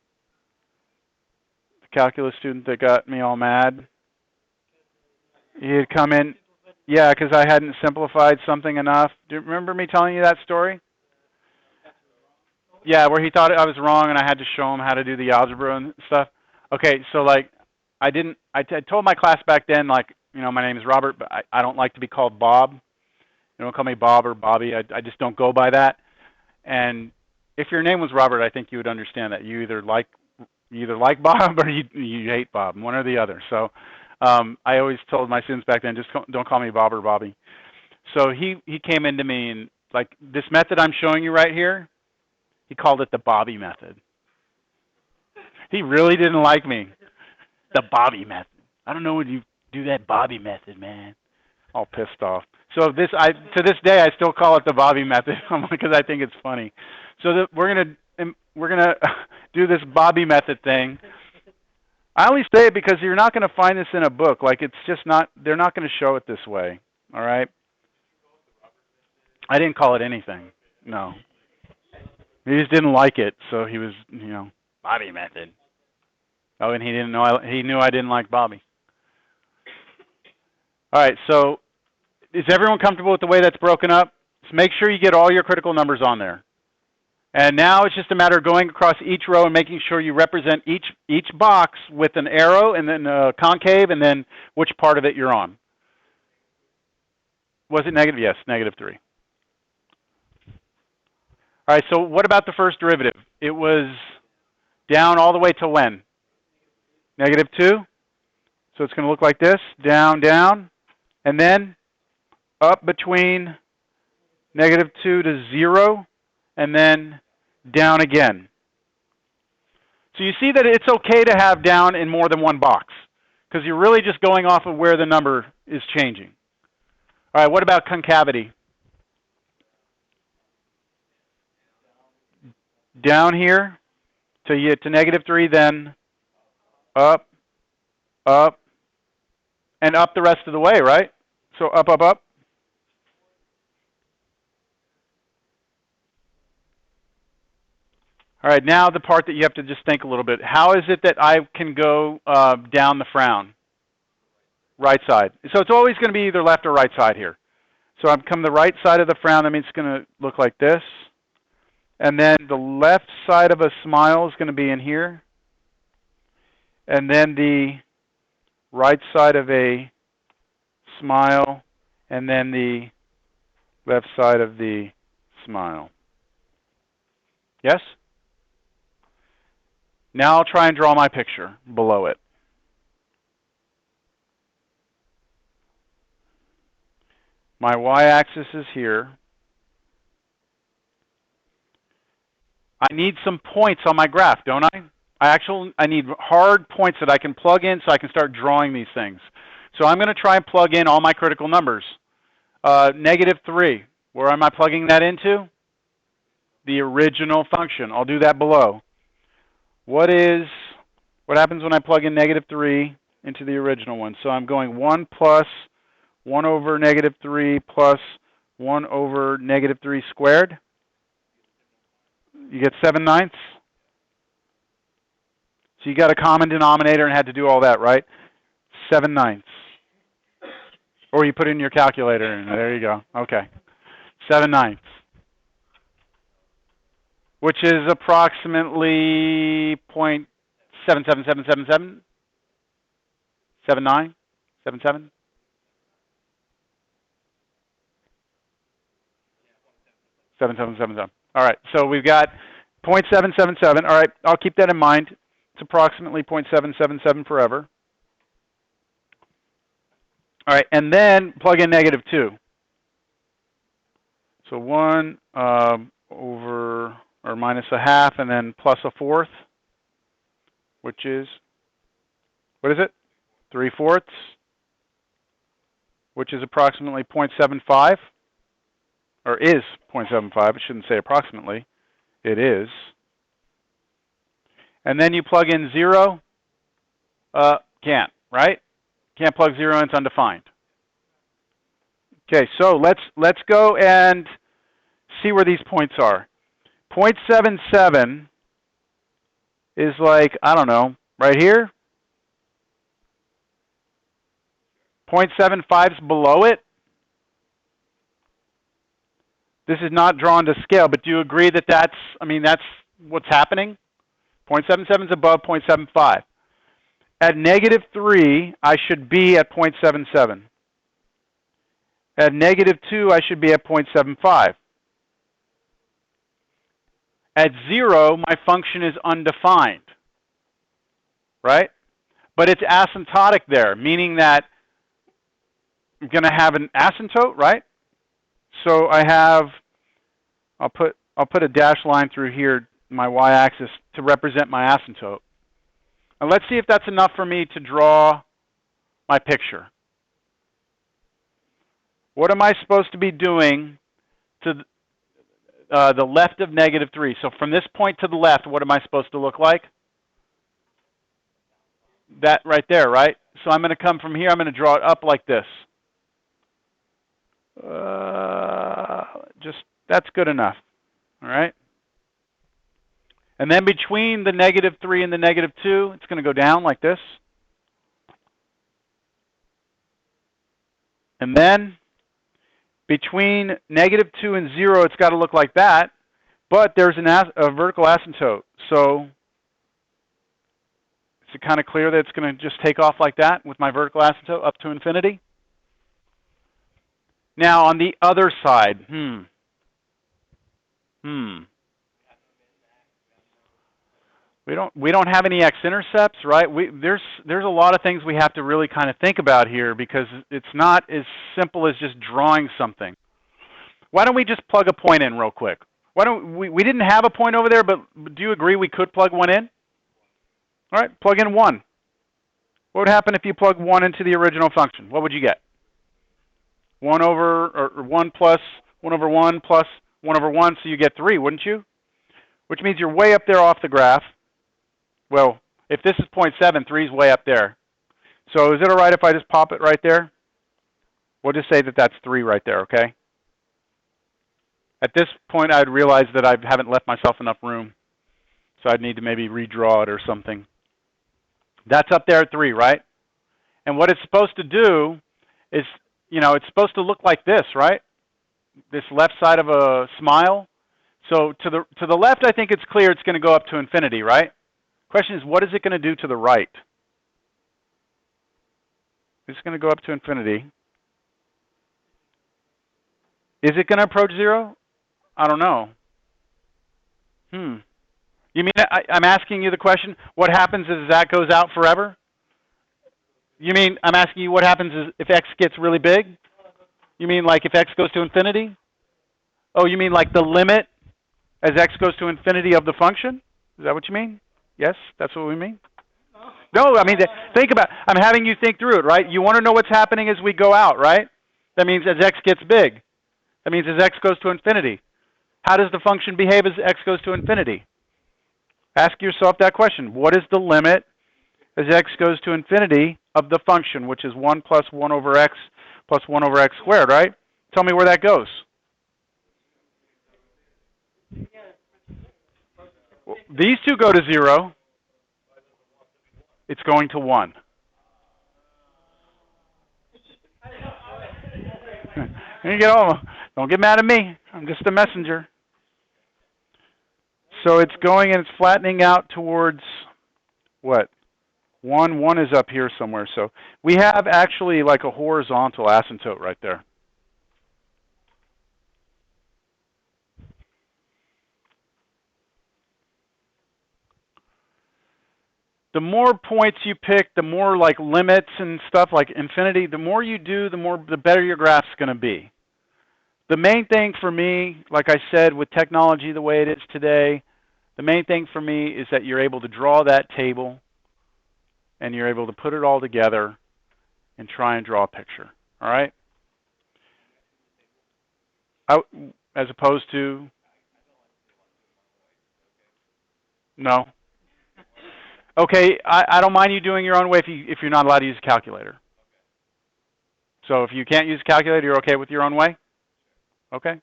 The calculus student that got me all mad. He had come in, yeah, because I hadn't simplified something enough. Do you remember me telling you that story? Yeah, where he thought I was wrong and I had to show him how to do the algebra and stuff. Okay, so like, I told my class back then, like, you know, my name is Robert, but I don't like to be called Bob. You don't call me Bob or Bobby. I just don't go by that. And if your name was Robert, I think you would understand that. You either like Bob or you hate Bob, one or the other. So I always told my students back then, just don't call me Bob or Bobby. So he came into me and, like, this method I'm showing you right here, he called it the Bobby method. He really didn't like me. The Bobby method. I don't know when you do that Bobby method, man. All pissed off. So to this day, I still call it the Bobby method because I think it's funny. So we're gonna do this Bobby method thing. I only say it because you're not going to find this in a book. Like, it's just not. They're not going to show it this way. All right. I didn't call it anything. No. He just didn't like it, so he was, you know, Bobby method. Oh, and he didn't know. He knew I didn't like Bobby. All right. So, is everyone comfortable with the way that's broken up? Just make sure you get all your critical numbers on there. And now it's just a matter of going across each row and making sure you represent each box with an arrow and then concave and then which part of it you're on. Was it negative? Yes, negative 3. All right, so what about the first derivative? It was down all the way to when? Negative 2. So it's going to look like this, down, down, and then up between negative 2 to 0, and then down again. So you see that it's okay to have down in more than one box, because you're really just going off of where the number is changing. All right, what about concavity? Down here till you get to negative 3, then up, up, and up the rest of the way, right? So up, up, up. All right, now the part that you have to just think a little bit. How is it that I can go down the frown? Right side. So it's always going to be either left or right side here. So I'm come the right side of the frown. That means it's going to look like this. And then the left side of a smile is going to be in here. And then the right side of a smile, and then the left side of the smile. Yes? Now I'll try and draw my picture below it. My y-axis is here. I need some points on my graph, don't I? I need hard points that I can plug in so I can start drawing these things. So I'm going to try and plug in all my critical numbers. Negative 3, where am I plugging that into? The original function. I'll do that below. what happens when I plug in -3 into the original one? So I'm going 1 plus 1 over -3 plus 1 over -3 squared. You get 7/9. So you got a common denominator and had to do all that, right? 7/9. Or you put it in your calculator and there you go. Okay. 7/9. Which is approximately 0.77777? 79? 77? All right, so we've got 0.777. All right, I'll keep that in mind. It's approximately 0.777 forever. All right, and then plug in -2. So 1 over, or minus a half, and then plus a fourth, which is, what is it? 3/4, which is approximately 0.75, or is 0.75. I shouldn't say approximately. It is. And then you plug in 0. Can't, right? Can't plug 0 in, it's undefined. Okay, so let's go and see where these points are. 0.77 is like, I don't know, right here. 0.75 is below it. This is not drawn to scale, but do you agree that that's what's happening? 0.77 is above 0.75. At -3, I should be at 0.77. At -2, I should be at 0.75. At 0, my function is undefined, right? But it's asymptotic there, meaning that I'm going to have an asymptote, right? So I have, I'll put a dashed line through here, my y-axis, to represent my asymptote. And let's see if that's enough for me to draw my picture. What am I supposed to be doing to the left of -3? So from this point to the left, what am I supposed to look like? That right there, right? So I'm going to come from here, I'm going to draw it up like this. That's good enough, all right? And then between the -3 and the -2, it's going to go down like this. And then between -2 and 0, it's got to look like that. But there's a vertical asymptote. So is it kind of clear that it's going to just take off like that with my vertical asymptote up to infinity? Now on the other side, We don't have any x-intercepts, right? There's a lot of things we have to really kind of think about here because it's not as simple as just drawing something. Why don't we just plug a point in real quick? Why don't we didn't have a point over there, but do you agree we could plug one in? All right, plug in 1. What would happen if you plug 1 into the original function? What would you get? 1 over, or 1 plus 1 over 1 plus 1 over 1, so you get 3, wouldn't you? Which means you're way up there off the graph. Well, if this is 0.7, 3 is way up there. So is it all right if I just pop it right there? We'll just say that that's 3 right there, okay? At this point, I'd realize that I haven't left myself enough room. So I'd need to maybe redraw it or something. That's up there at 3, right? And what it's supposed to do is, it's supposed to look like this, right? This left side of a smile. So to the left, I think it's clear it's going to go up to infinity, right? Question is, what is it going to do to the right? It's going to go up to infinity. Is it going to approach 0? I don't know. You mean I'm asking you the question, what happens if that goes out forever? You mean I'm asking you what happens if x gets really big? You mean like if x goes to infinity? Oh, you mean like the limit as x goes to infinity of the function? Is that what you mean? Yes, that's what we mean? No, I mean, think about, I'm having you think through it, right? You want to know what's happening as we go out, right? That means as x gets big. That means as x goes to infinity. How does the function behave as x goes to infinity? Ask yourself that question. What is the limit as x goes to infinity of the function, which is 1 plus 1 over x plus 1 over x squared, right? Tell me where that goes. Well, these two go to 0. It's going to 1. You get all, don't get mad at me. I'm just a messenger. So it's going and it's flattening out towards what? 1. 1 is up here somewhere. So we have actually like a horizontal asymptote right there. The more points you pick, the more like limits and stuff like infinity, the more you do, the better your graph's going to be. The main thing for me, like I said, with technology the way it is today, the main thing for me is that you're able to draw that table and you're able to put it all together and try and draw a picture. All right? As opposed to, no. Okay, I don't mind you doing your own way if you're not allowed to use a calculator. So if you can't use a calculator, you're okay with your own way? Okay.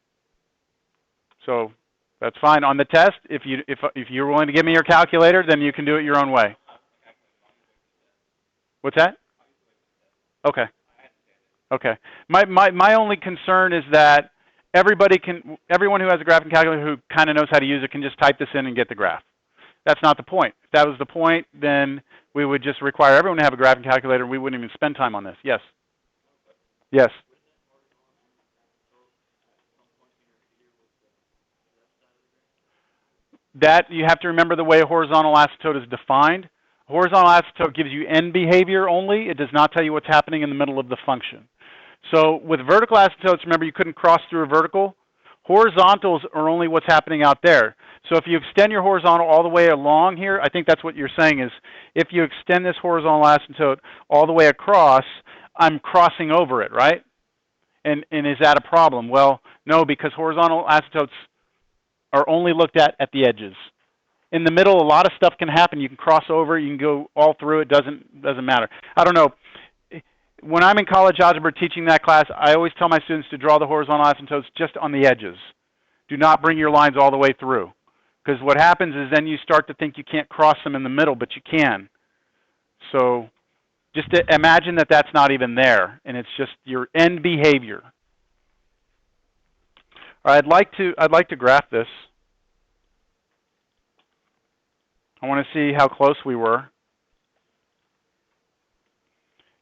So that's fine. On the test, if you're willing to give me your calculator, then you can do it your own way. What's that? Okay. Okay. My only concern is that everyone who has a graphing calculator who kind of knows how to use it can just type this in and get the graph. That's not the point. If that was the point, then we would just require everyone to have a graphing calculator and we wouldn't even spend time on this. Yes. Yes. That you have to remember the way a horizontal asymptote is defined. A horizontal asymptote gives you end behavior only. It does not tell you what's happening in the middle of the function. So with vertical asymptotes, remember you couldn't cross through a vertical. Horizontals are only what's happening out there. So if you extend your horizontal all the way along here, I think that's what you're saying is if you extend this horizontal asymptote all the way across, I'm crossing over it, right? And is that a problem? Well, no, because horizontal asymptotes are only looked at the edges. In the middle, a lot of stuff can happen. You can cross over, you can go all through, it doesn't matter. I don't know. When I'm in college algebra teaching that class, I always tell my students to draw the horizontal asymptotes just on the edges. Do not bring your lines all the way through. Because what happens is then you start to think you can't cross them in the middle, but you can. So just to imagine that that's not even there, and it's just your end behavior. All right, I'd like to graph this. I want to see how close we were.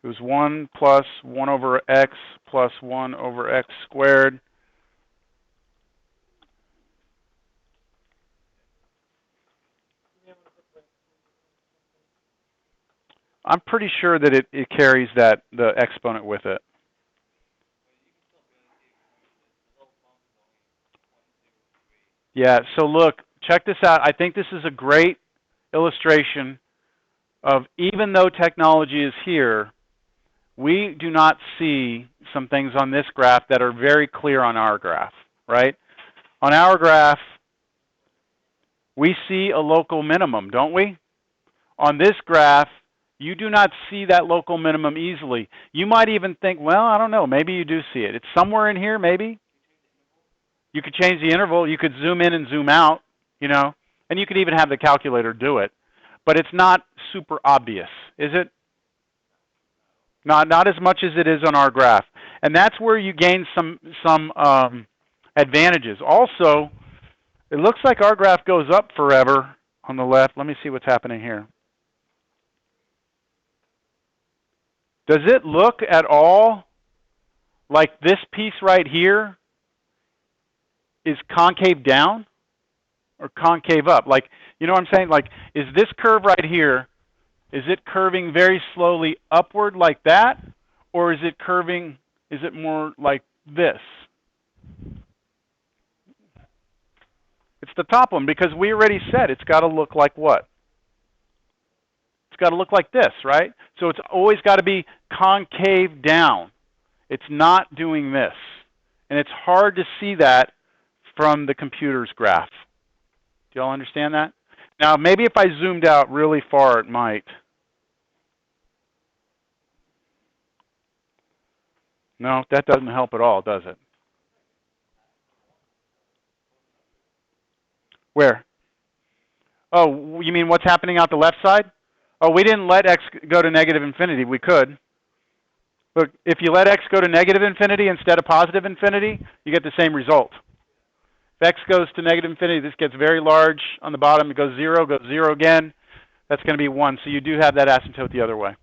It was 1 plus 1 over x plus 1 over x squared. I'm pretty sure that it carries the exponent with it. Yeah, so look, check this out. I think this is a great illustration of even though technology is here, we do not see some things on this graph that are very clear on our graph, right? On our graph, we see a local minimum, don't we? On this graph, you do not see that local minimum easily. You might even think, well, I don't know, maybe you do see it. It's somewhere in here, maybe. You could change the interval. You could zoom in and zoom out, you know, and you could even have the calculator do it. But it's not super obvious, is it? Not as much as it is on our graph. And that's where you gain some advantages. Also, it looks like our graph goes up forever on the left. Let me see what's happening here. Does it look at all like this piece right here is concave down or concave up? Like, you know what I'm saying? Like, is this curve right here, is it curving very slowly upward like that? Or is it curving, is it more like this? It's the top one because we already said it's got to look like what? It's got to look like this, right? So it's always got to be concave down. It's not doing this. And it's hard to see that from the computer's graph. Do y'all understand that? Now, maybe if I zoomed out really far, it might. No, that doesn't help at all, does it? Where? Oh, you mean what's happening out the left side? Oh, we didn't let x go to negative infinity. We could. Look, if you let x go to negative infinity instead of positive infinity, you get the same result. If x goes to negative infinity, this gets very large on the bottom. It goes 0 again. That's going to be 1. So you do have that asymptote the other way.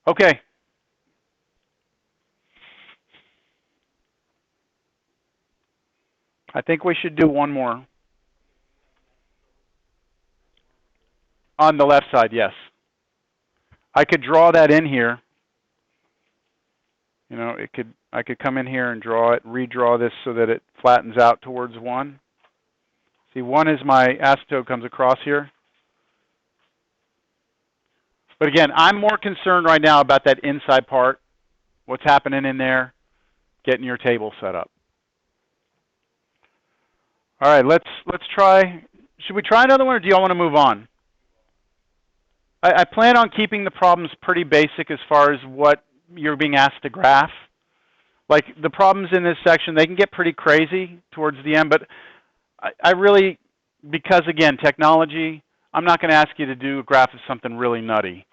Okay. I think we should do one more. On the left side, yes. I could draw that in here. You know, I could come in here and draw it, redraw this so that it flattens out towards 1. See, 1 is my asymptote comes across here. But again, I'm more concerned right now about that inside part, what's happening in there, getting your table set up. All right, let's try. Should we try another one, or do y'all want to move on? I plan on keeping the problems pretty basic as far as what you're being asked to graph. Like the problems in this section, they can get pretty crazy towards the end, but I really, because again, technology, I'm not going to ask you to do a graph of something really nutty.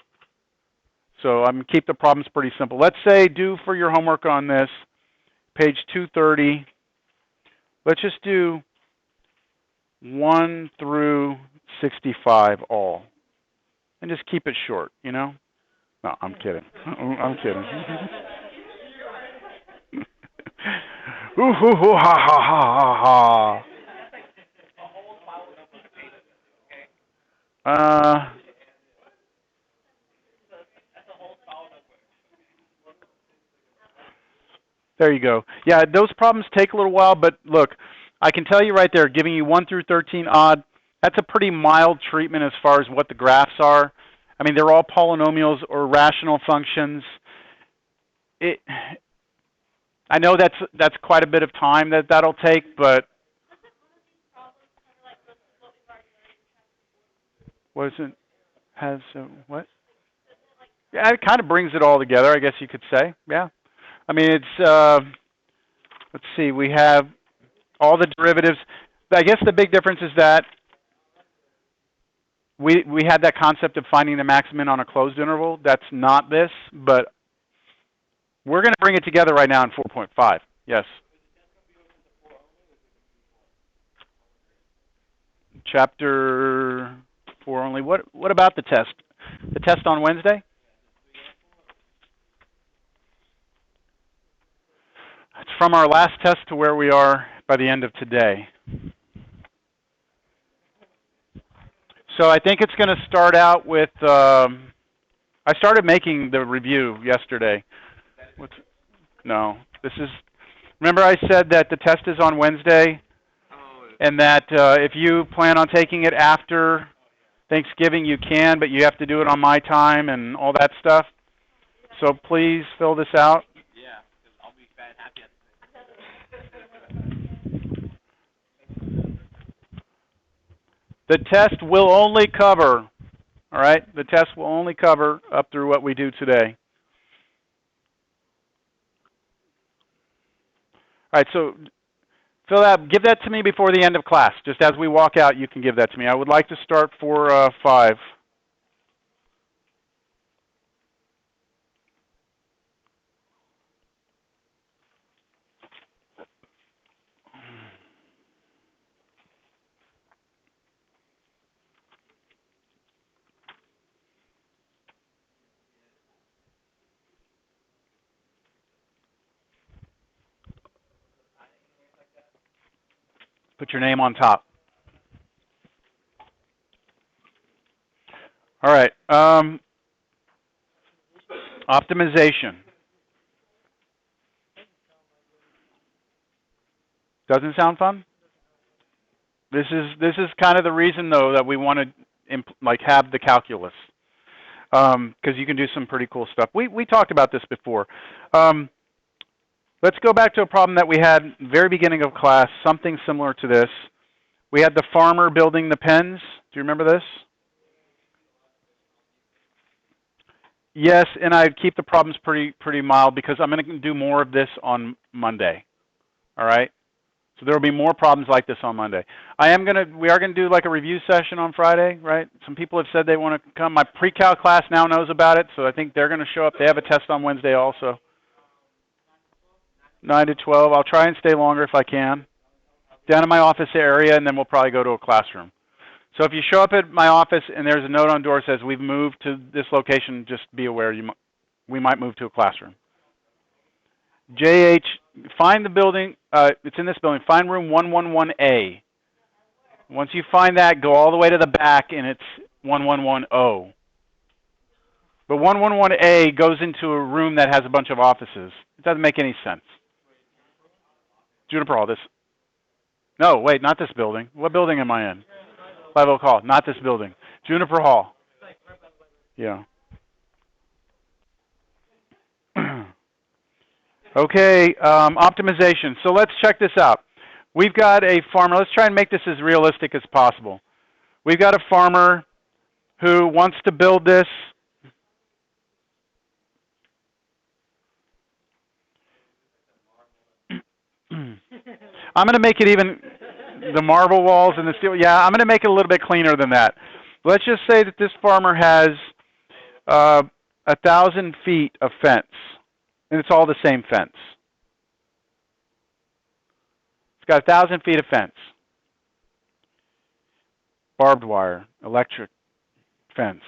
So I'm going to keep the problems pretty simple. Let's say do for your homework on this, page 230. Let's just do 1 through 65 all. And just keep it short, you know? No, I'm kidding. I'm kidding. Ooh, hoo, hoo, ha, ha, ha, ha, ha. There you go. Yeah, those problems take a little while, but look, I can tell you right there, giving you 1 through 13 odd, that's a pretty mild treatment as far as what the graphs are. I mean, they're all polynomials or rational functions. I know that's quite a bit of time that'll take, but wasn't has what? Yeah, it kind of brings it all together, I guess you could say. Yeah, I mean it's let's see, we have all the derivatives. I guess the big difference is that we had that concept of finding the maximum on a closed interval. That's not this, but we're going to bring it together right now in 4.5. Yes. Chapter 4 only. What about the test? The test on Wednesday? It's from our last test to where we are by the end of today. So I think it's going to start out with, I started making the review yesterday. No, this is, remember I said that the test is on Wednesday, and that if you plan on taking it after Thanksgiving, you can, but you have to do it on my time and all that stuff. So please fill this out. Yeah, because I'll be fat happy at the test will only cover, all right? The test will only cover up through what we do today. All right, so fill that. Give that to me before the end of class. Just as we walk out, you can give that to me. I would like to start for 5. Put your name on top. All right. Optimization. Doesn't sound fun? This is kind of the reason, though, that we want to have the calculus, because you can do some pretty cool stuff. We talked about this before. Let's go back to a problem that we had very beginning of class, something similar to this. We had the farmer building the pens. Do you remember this? Yes, and I'd keep the problems pretty mild because I'm going to do more of this on Monday. All right? So there will be more problems like this on Monday. We are gonna do like a review session on Friday, right? Some people have said they want to come. My pre-cal class now knows about it, so I think they're gonna show up. They have a test on Wednesday also. 9 to 12. I'll try and stay longer if I can. Down in my office area, and then we'll probably go to a classroom. So if you show up at my office and there's a note on the door that says we've moved to this location, just be aware we might move to a classroom. JH, find the building. It's in this building. Find room 111A. Once you find that, go all the way to the back, and it's 1110. But 111A goes into a room that has a bunch of offices. It doesn't make any sense. Juniper Hall, this. No, wait, not this building. What building am I in? Live Oak Hall, not this building. Juniper Hall. Yeah. Okay, optimization. So let's check this out. We've got a farmer. Let's try and make this as realistic as possible. We've got a farmer who wants to build this. I'm going to make it even the marble walls and the steel. Yeah, I'm going to make it a little bit cleaner than that. Let's just say that this farmer has 1,000 feet of fence, and it's all the same fence. It's got 1,000 feet of fence. Barbed wire, electric fence.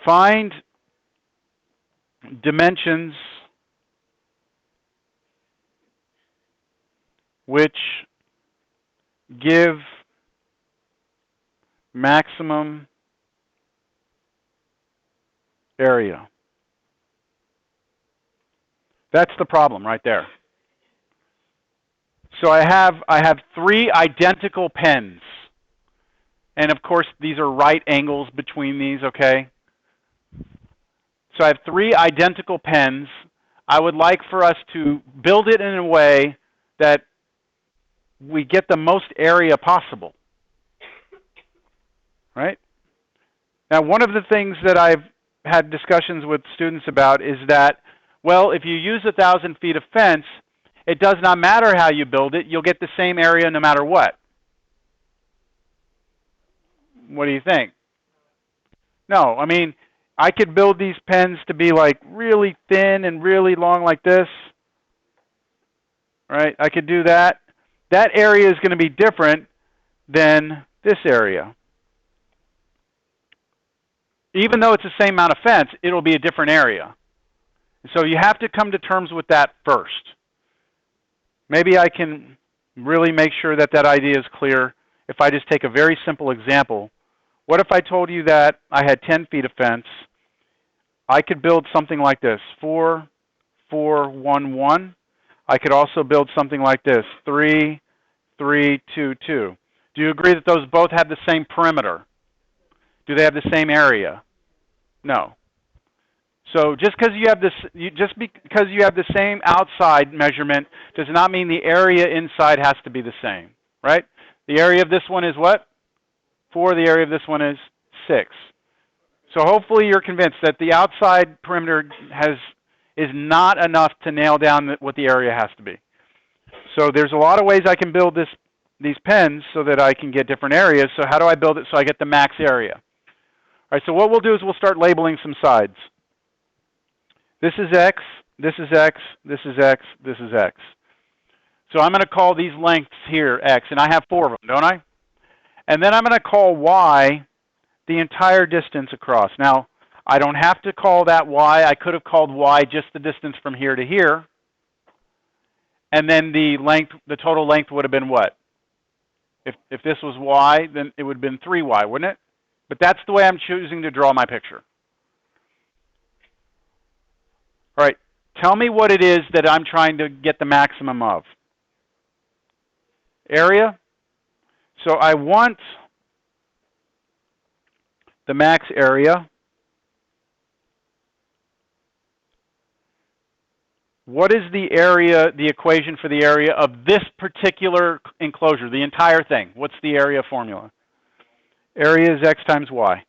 Find dimensions which give maximum area. That's the problem right there. So I have 3 identical pens. And of course, these are right angles between these, okay? So I have 3 identical pens. I would like for us to build it in a way that we get the most area possible, right? Now, one of the things that I've had discussions with students about is that, well, if you use 1,000 feet of fence, it does not matter how you build it. You'll get the same area no matter what. What do you think? No, I mean, I could build these pens to be like really thin and really long like this, right? I could do that. That area is going to be different than this area. Even though it's the same amount of fence, it'll be a different area. So you have to come to terms with that first. Maybe I can really make sure that that idea is clear if I just take a very simple example. What if I told you that I had 10 feet of fence? I could build something like this, 4, 4, 1, 1. I could also build something like this, 3, 3, 2, 2. Do you agree that those both have the same perimeter? Do they have the same area? No. So just because you have the same outside measurement does not mean the area inside has to be the same, right? The area of this one is what? 4. The area of this one is 6. So hopefully you're convinced that the outside perimeter is not enough to nail down what the area has to be. So there's a lot of ways I can build these pens so that I can get different areas. So how do I build it so I get the max area? All right, so what we'll do is we'll start labeling some sides. This is X, this is X, this is X, this is X. So I'm going to call these lengths here X, and I have 4 of them, don't I? And then I'm going to call Y the entire distance across. Now, I don't have to call that Y. I could have called Y just the distance from here to here. And then the total length would have been what? If this was Y, then it would have been 3Y, wouldn't it? But that's the way I'm choosing to draw my picture. All right, tell me what it is that I'm trying to get the maximum of. Area. So I want the max area. what is the area, the equation for the area of this particular enclosure, the entire thing? What's the area formula? Area is x times y.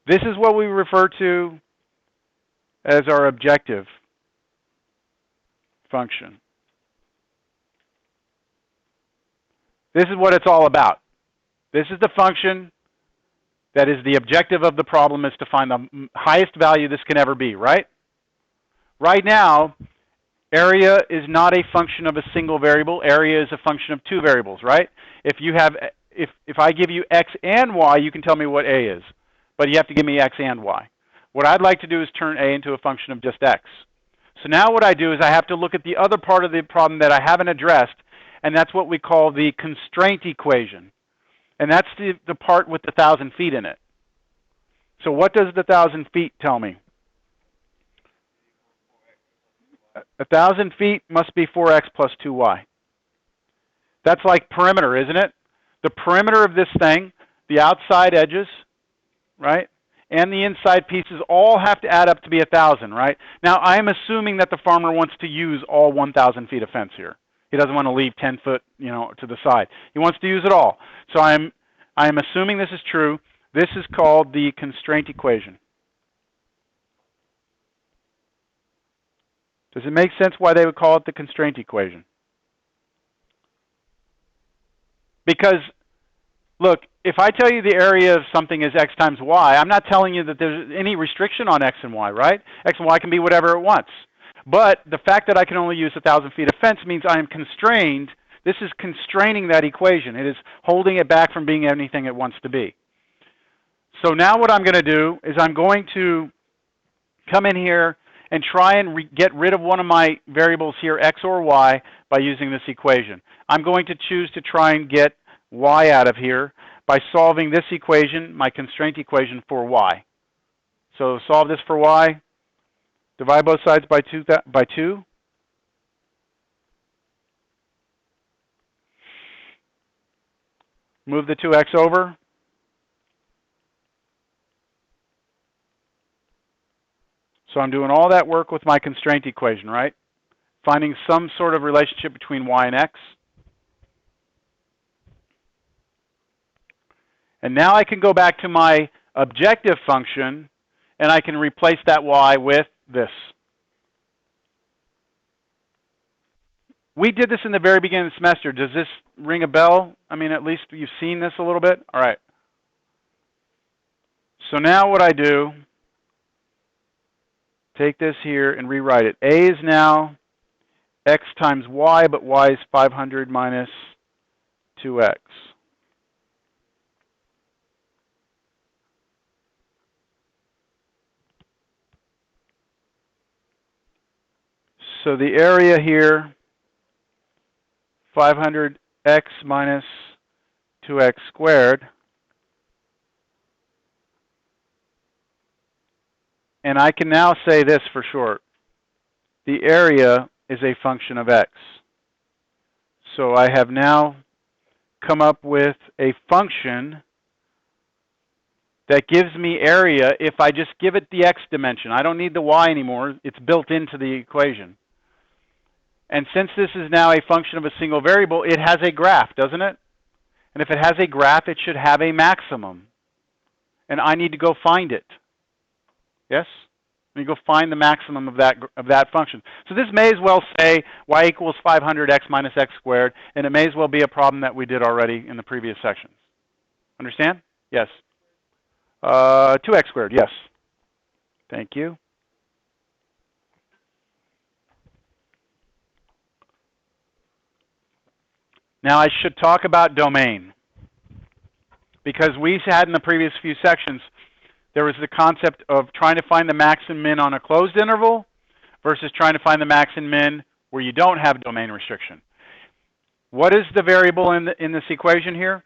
This is what we refer to as our objective function. This is what it's all about. This is the function that is the objective of the problem, is to find the highest value this can ever be, right? Right now, area is not a function of a single variable. Area is a function of two variables, right? If I give you x and y, you can tell me what a is. But you have to give me x and y. What I'd like to do is turn a into a function of just x. So now what I do is I have to look at the other part of the problem that I haven't addressed, and that's what we call the constraint equation. And that's the part with the 1,000 feet in it. So what does the 1,000 feet tell me? 1,000 feet must be 4x plus 2y. That's like perimeter, isn't it? The perimeter of this thing, the outside edges, right, and the inside pieces all have to add up to be 1,000, right? Now, I'm assuming that the farmer wants to use all 1,000 feet of fence here. He doesn't want to leave 10 foot, to the side. He wants to use it all. So I'm assuming this is true. This is called the constraint equation. Does it make sense why they would call it the constraint equation? Because, look, if I tell you the area of something is x times y, I'm not telling you that there's any restriction on x and y, right? X and y can be whatever it wants. But the fact that I can only use 1,000 feet of fence means I am constrained. This is constraining that equation. It is holding it back from being anything it wants to be. So now what I'm going to do is I'm going to come in here and try and get rid of one of my variables here, x or y, by using this equation. I'm going to choose to try and get y out of here by solving this equation, my constraint equation for y. So solve this for y. Divide both sides by 2. Move the 2x over. So I'm doing all that work with my constraint equation, right? Finding some sort of relationship between y and x. And now I can go back to my objective function, and I can replace that y with this. We did this in the very beginning of the semester. Does this ring a bell? I mean, at least you've seen this a little bit? All right. So now what I do, take this here and rewrite it. A is now x times y, but y is 500 minus 2x. So the area here, 500x minus 2x squared. And I can now say this for short. The area is a function of x. So I have now come up with a function that gives me area if I just give it the x dimension. I don't need the y anymore. It's built into the equation. And since this is now a function of a single variable, it has a graph, doesn't it? And if it has a graph, it should have a maximum. And I need to go find it. Yes? Let me go find the maximum of that function. So this may as well say y equals 500x minus x squared, and it may as well be a problem that we did already in the previous sections. Understand? Yes. 2x squared, yes. Thank you. Now I should talk about domain. Because we had in the previous few sections, there was the concept of trying to find the max and min on a closed interval versus trying to find the max and min where you don't have domain restriction. What is the variable in this equation here?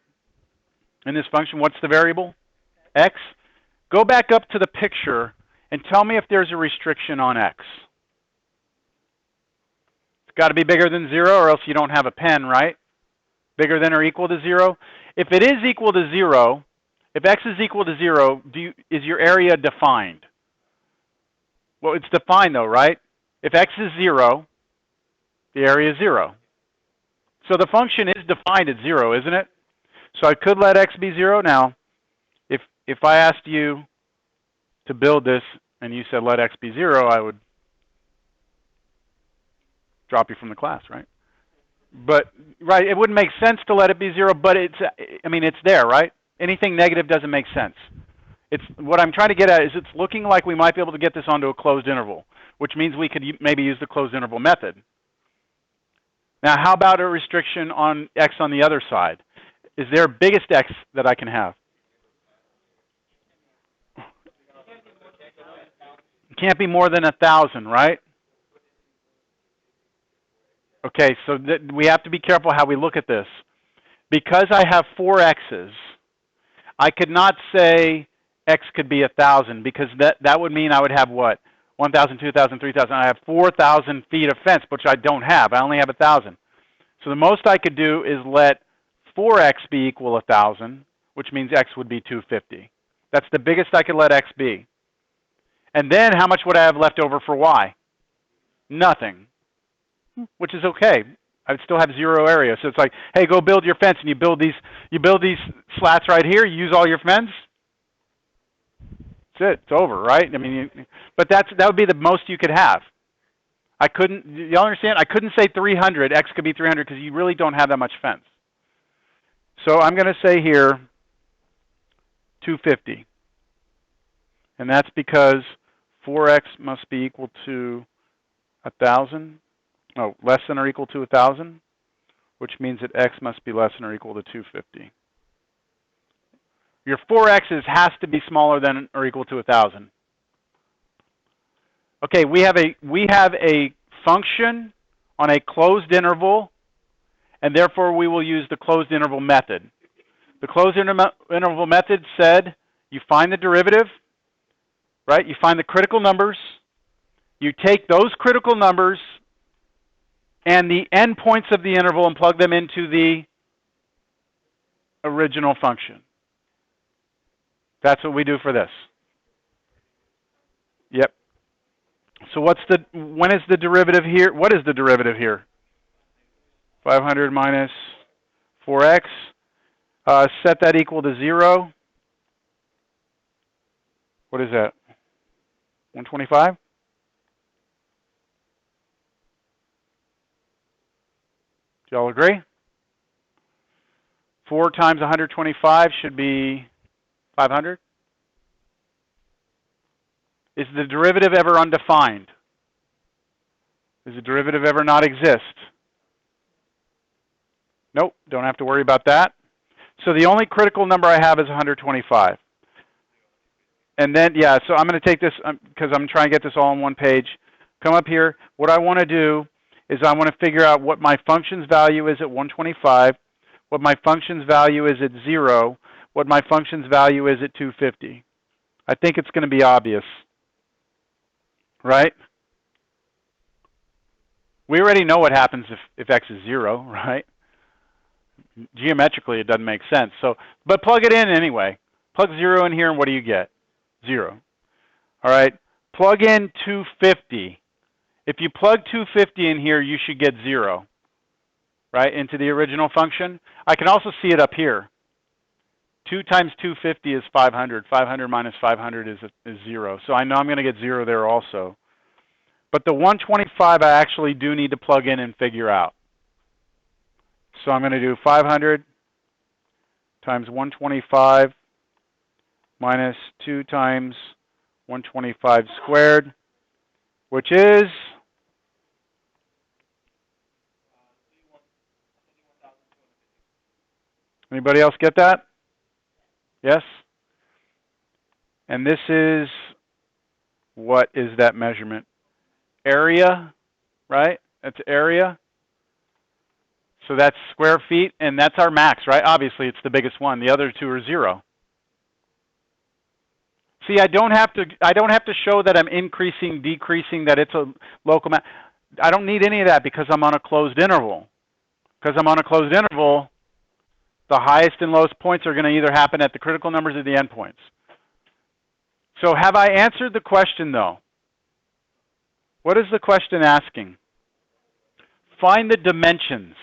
In this function, what's the variable? X. Go back up to the picture and tell me if there's a restriction on x. It's got to be bigger than 0 or else you don't have a pen, right? Bigger than or equal to 0? If it is equal to 0, if x is equal to 0, is your area defined? Well, it's defined though, right? If x is 0, the area is 0. So the function is defined at 0, isn't it? So I could let x be 0. Now, if I asked you to build this and you said let x be 0, I would drop you from the class, right? But, right, it wouldn't make sense to let it be 0, but it's there, right? Anything negative doesn't make sense. It's what I'm trying to get at is it's looking like we might be able to get this onto a closed interval, which means we could maybe use the closed interval method. Now, how about a restriction on x on the other side? Is there a biggest x that I can have? It can't be more than 1,000, right? Okay, so we have to be careful how we look at this. Because I have 4 x's, I could not say x could be 1,000 because that would mean I would have what? 1,000, 2,000, 3,000. I have 4,000 feet of fence, which I don't have. I only have 1,000. So the most I could do is let 4x be equal 1,000, which means x would be 250. That's the biggest I could let x be. And then how much would I have left over for y? Nothing, which is okay. I would still have 0 area. So it's like, hey, go build your fence, and you build these slats right here. You use all your fence. That's it. It's over, right? I mean, but that would be the most you could have. I couldn't. Y'all understand? I couldn't say 300. X could be 300 because you really don't have that much fence. So I'm going to say here 250, and that's because 4x must be equal to 1,000. Oh, less than or equal to 1,000, which means that x must be less than or equal to 250. Your 4x's has to be smaller than or equal to 1,000. Okay, we have a function on a closed interval, and therefore we will use the closed interval method. The closed interval method said you find the derivative, right? You find the critical numbers. You take those critical numbers and the endpoints of the interval and plug them into the original function. That's what we do for this. Yep. So when is the derivative here? What is the derivative here? 500 minus 4x. Set that equal to 0. What is that? 125? Do y'all agree? 4 times 125 should be 500. Is the derivative ever undefined? Does the derivative ever not exist? Nope, don't have to worry about that. So the only critical number I have is 125. And then, yeah, so I'm going to take this, because I'm trying to get this all on one page. Come up here. What I want to do is I want to figure out what my function's value is at 125, what my function's value is at 0, what my function's value is at 250. I think it's going to be obvious, right? We already know what happens if x is 0, right? Geometrically, it doesn't make sense. So, but plug it in anyway. Plug 0 in here, and what do you get? 0. All right. Plug in 250. If you plug 250 in here, you should get 0, right, into the original function. I can also see it up here. 2 times 250 is 500. 500 minus 500 is 0. So I know I'm going to get 0 there also. But the 125 I actually do need to plug in and figure out. So I'm going to do 500 times 125 minus 2 times 125 squared, which is anybody else get that? Yes? And this is, what is that measurement? Area, right? That's area. So that's square feet, and that's our max, right? Obviously, it's the biggest one. The other two are 0. See, I don't have to show that I'm increasing, decreasing, that it's a local max. I don't need any of that because I'm on a closed interval. Because I'm on a closed interval, the highest and lowest points are going to either happen at the critical numbers or the endpoints. So have I answered the question, though? What is the question asking? Find the dimensions.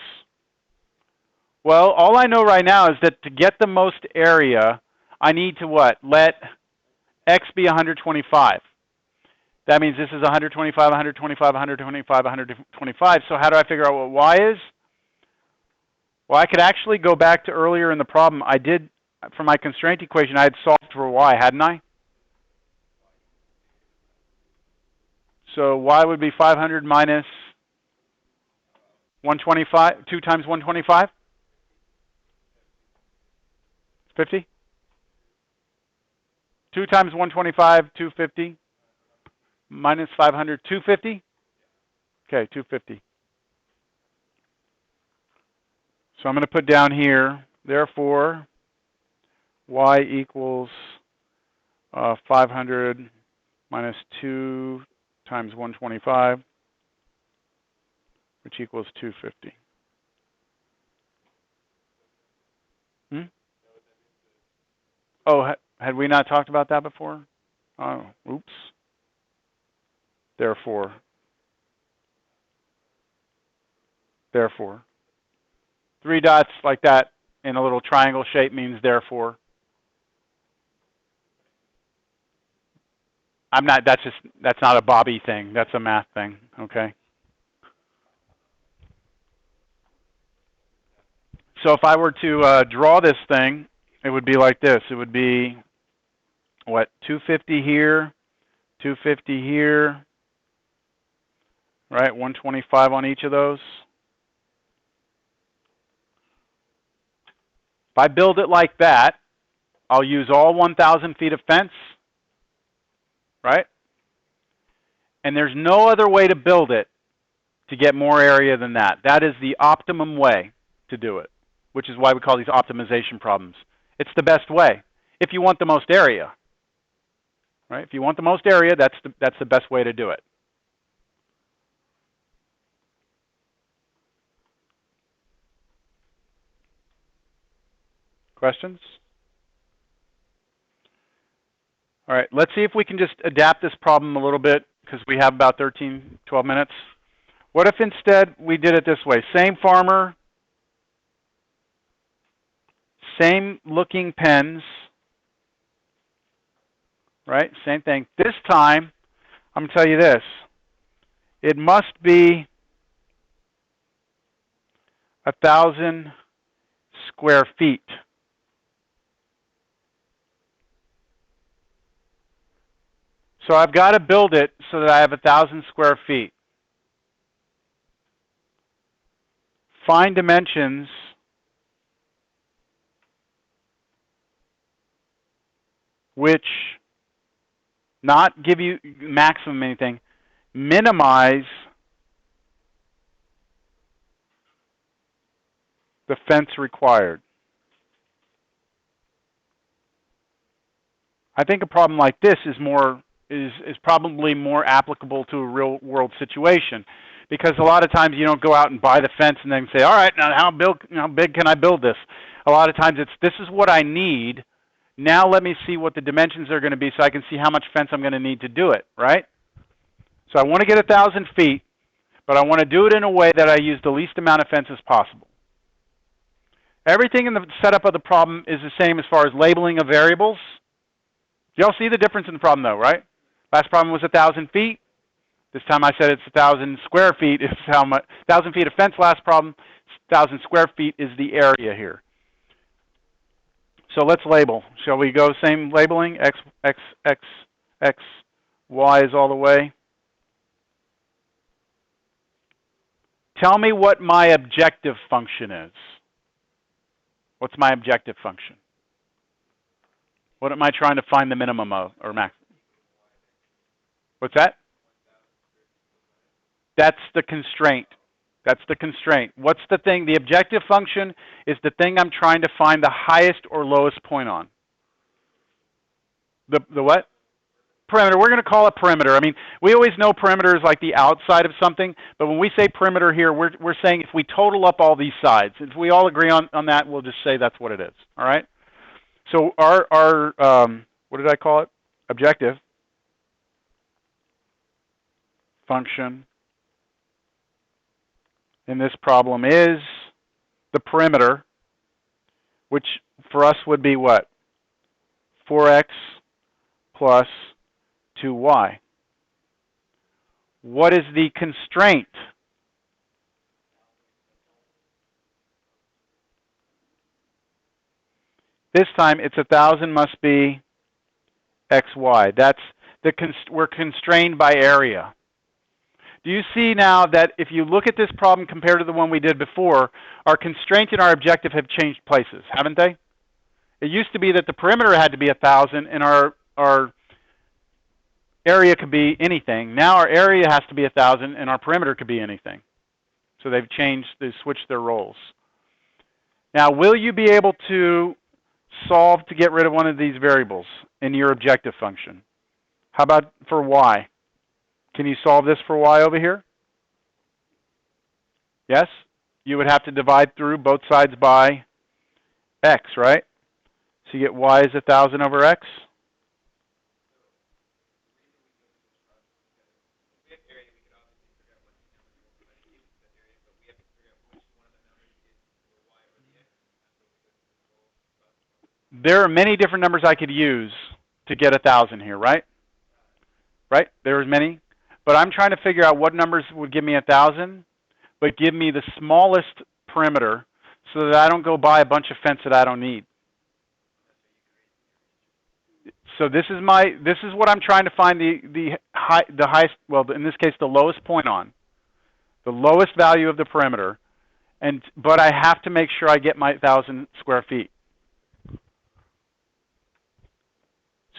Well, all I know right now is that to get the most area, I need to what? Let x be 125. That means this is 125, 125, 125, 125. So how do I figure out what y is? Well, I could actually go back to earlier in the problem. I did, for my constraint equation, I had solved for y, hadn't I? So y would be 500 minus 125, 2 times 125? 50? 2 times 125, 250. Minus 500, 250? Okay, 250. So I'm going to put down here, therefore, y equals 500 minus 2 times 125, which equals 250. Oh, had we not talked about that before? Oh, oops. Therefore. Three dots like that in a little triangle shape means therefore. That's not a Bobby thing. That's a math thing, okay? So if I were to draw this thing, it would be like this. It would be, what, 250 here, 250 here, right? 125 on each of those. If I build it like that, I'll use all 1,000 feet of fence, right? And there's no other way to build it to get more area than that. That is the optimum way to do it, which is why we call these optimization problems. It's the best way if you want the most area, right? If you want the most area, that's the best way to do it. Questions? All right, let's see if we can just adapt this problem a little bit because we have about 13, 12 minutes. What if instead we did it this way? Same farmer, same looking pens, right? Same thing. This time, I'm going to tell you this. It must be 1,000 square feet. So I've got to build it so that I have 1,000 square feet. Find dimensions which not give you maximum anything, minimize the fence required. I think a problem like this is probably more applicable to a real world situation, because a lot of times you don't go out and buy the fence and then say, all right, now how big can I build this? A lot of times it's, this is what I need. Now let me see what the dimensions are going to be so I can see how much fence I'm going to need to do it, right? So I want to get 1,000 feet, but I want to do it in a way that I use the least amount of fence as possible. Everything in the setup of the problem is the same as far as labeling of variables. Y'all see the difference in the problem though, right? Last problem was 1,000 feet. This time I said it's 1,000 square feet is how much, 1,000 feet of fence last problem, 1,000 square feet is the area here. So let's label. Shall we go same labeling? X, X, X, X, Y is all the way. Tell me what my objective function is. What's my objective function? What am I trying to find the minimum of, or max? What's that? That's the constraint. That's the constraint. What's the thing? The objective function is the thing I'm trying to find the highest or lowest point on. The what? Perimeter. We're going to call it perimeter. I mean, we always know perimeter is like the outside of something, but when we say perimeter here, we're saying if we total up all these sides, if we all agree on that, we'll just say that's what it is. All right? So our what did I call it? Objective function in this problem is the perimeter, which for us would be what? 4x plus 2y. What is the constraint? This time it's 1,000 must be xy. That's we're constrained by area. Do you see now that if you look at this problem compared to the one we did before, our constraint and our objective have changed places, haven't they? It used to be that the perimeter had to be 1,000 and our area could be anything. Now our area has to be 1,000 and our perimeter could be anything. So they've switched their roles. Now, will you be able to solve to get rid of one of these variables in your objective function? How about for y? Can you solve this for y over here? Yes? You would have to divide through both sides by x, right? So you get y is 1,000 over x. There are many different numbers I could use to get 1,000 here, right? Right? There's many. But I'm trying to figure out what numbers would give me 1,000, but give me the smallest perimeter so that I don't go buy a bunch of fence that I don't need. So this is what I'm trying to find the highest, well, in this case, the lowest point on. The lowest value of the perimeter. But I have to make sure I get my 1,000 square feet.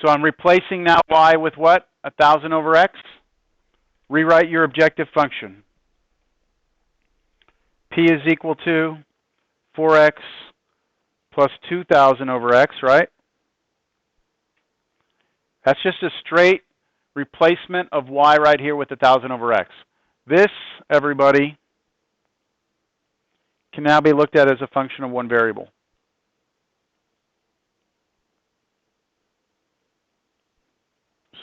So I'm replacing now y with what? 1,000 over x. Rewrite your objective function. P is equal to 4x plus 2,000 over x, right? That's just a straight replacement of y right here with 1,000 over x. This, everybody, can now be looked at as a function of one variable.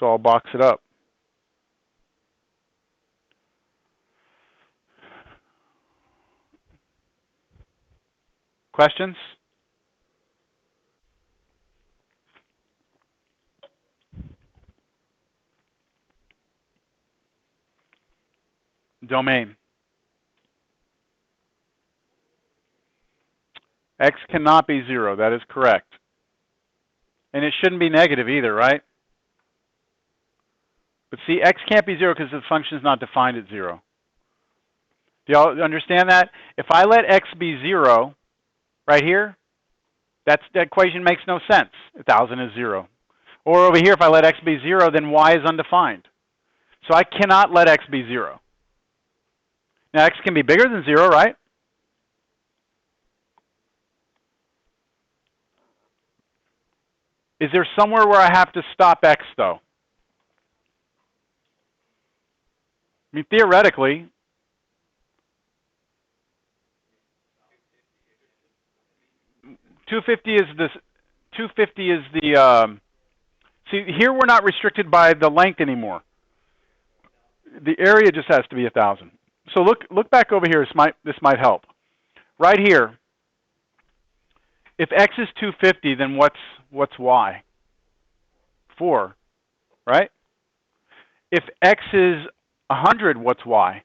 So I'll box it up. Questions? Domain. X cannot be 0. That is correct. And it shouldn't be negative either, right? But see, x can't be 0 because the function is not defined at 0. Do y'all understand that? If I let x be 0 right here, that equation makes no sense. 1,000 is 0. Or over here, if I let x be 0, then y is undefined. So I cannot let x be 0. Now, x can be bigger than 0, right? Is there somewhere where I have to stop x, though? I mean, theoretically, $250 is the see, here we're not restricted by the length anymore. The area just has to be 1,000. So look back over here. This might help. Right here, if x is 250, then what's y? 4, right? If x is 100, what's y?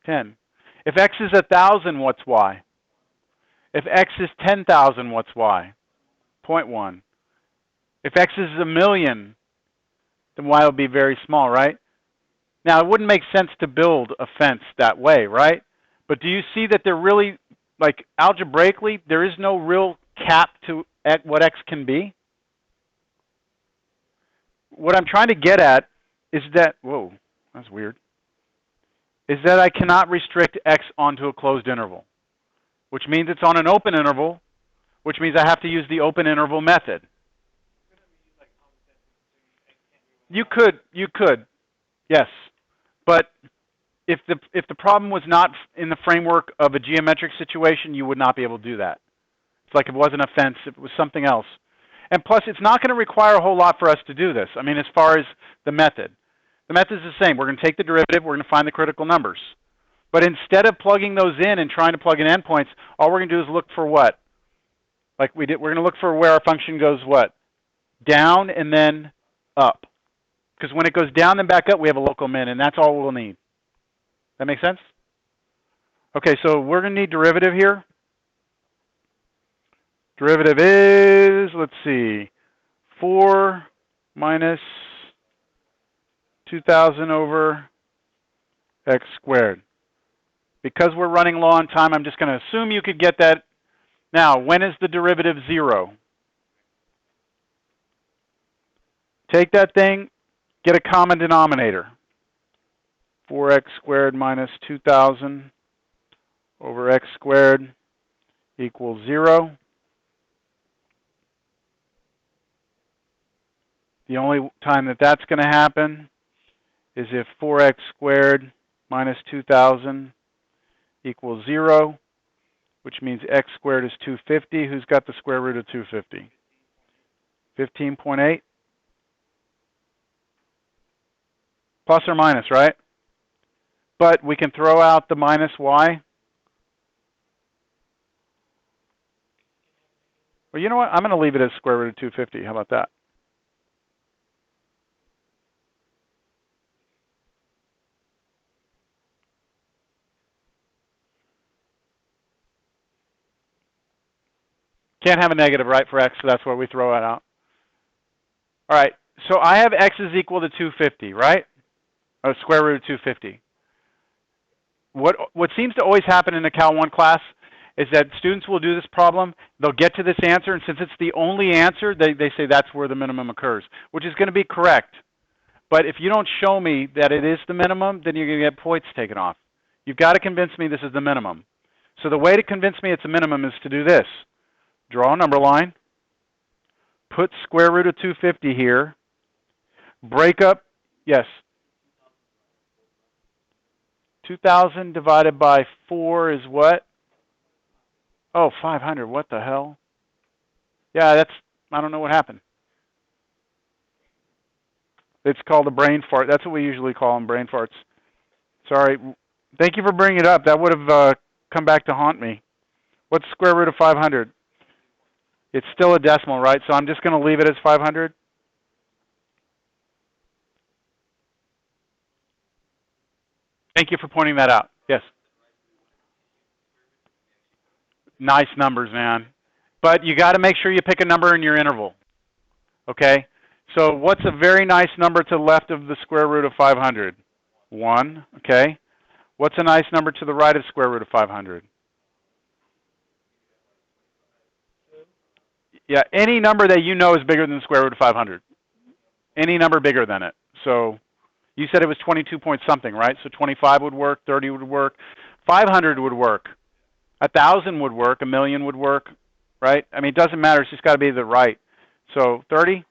10. If x is 1,000, what's y? If x is 10,000, what's y? 0.1. If x is 1,000,000, then y will be very small, right? Now, it wouldn't make sense to build a fence that way, right? But do you see that there really, like algebraically, there is no real cap to what x can be? What I'm trying to get at is that, whoa, that's weird, is that I cannot restrict x onto a closed interval, which means it's on an open interval, which means I have to use the open interval method. You could, yes. But if the problem was not in the framework of a geometric situation, you would not be able to do that. It's like if it wasn't a fence, if it was something else. And plus, it's not going to require a whole lot for us to do this. I mean, as far as the method. The method is the same. We're going to take the derivative. We're going to find the critical numbers. But instead of plugging those in and trying to plug in endpoints, all we're going to do is look for what? Like we did, we're going to look for where our function goes what? Down and then up. Because when it goes down and back up, we have a local min, and that's all we'll need. That make sense? Okay, so we're going to need derivative here. Derivative is, let's see, 4 minus 2,000 over x squared. Because we're running low on time, I'm just going to assume you could get that. Now, when is the derivative 0? Take that thing, get a common denominator. 4x squared minus 2,000 over x squared equals 0. The only time that that's going to happen is if 4x squared minus 2,000 equals 0, which means x squared is 250. Who's got the square root of 250? 15.8? Plus or minus, right? But we can throw out the minus y. Well, you know what? I'm going to leave it as square root of 250. How about that? Can't have a negative, right, for x, so that's where we throw it out. All right, so I have x is equal to 250, right? Or square root of 250. What seems to always happen in a Cal 1 class is that students will do this problem, they'll get to this answer, and since it's the only answer, they say that's where the minimum occurs, which is going to be correct. But if you don't show me that it is the minimum, then you're going to get points taken off. You've got to convince me this is the minimum. So the way to convince me it's a minimum is to do this. Draw a number line, put square root of 250 here, break up, yes, 2,000 divided by 4 is what? Oh, 500, what the hell? Yeah, I don't know what happened. It's called a brain fart. That's what we usually call them, brain farts. Sorry. Thank you for bringing it up. That would have come back to haunt me. What's square root of 500? It's still a decimal, right? So I'm just going to leave it as 500. Thank you for pointing that out. Yes. Nice numbers, man. But you got to make sure you pick a number in your interval. Okay? So what's a very nice number to the left of the square root of 500? 1. Okay? What's a nice number to the right of square root of 500? Yeah, any number that you know is bigger than the square root of 500. Any number bigger than it. So you said it was 22 point something, right? So 25 would work, 30 would work, 500 would work, 1,000 would work, 1,000,000 would work, right? I mean, it doesn't matter. It's just got to be the right. So 30.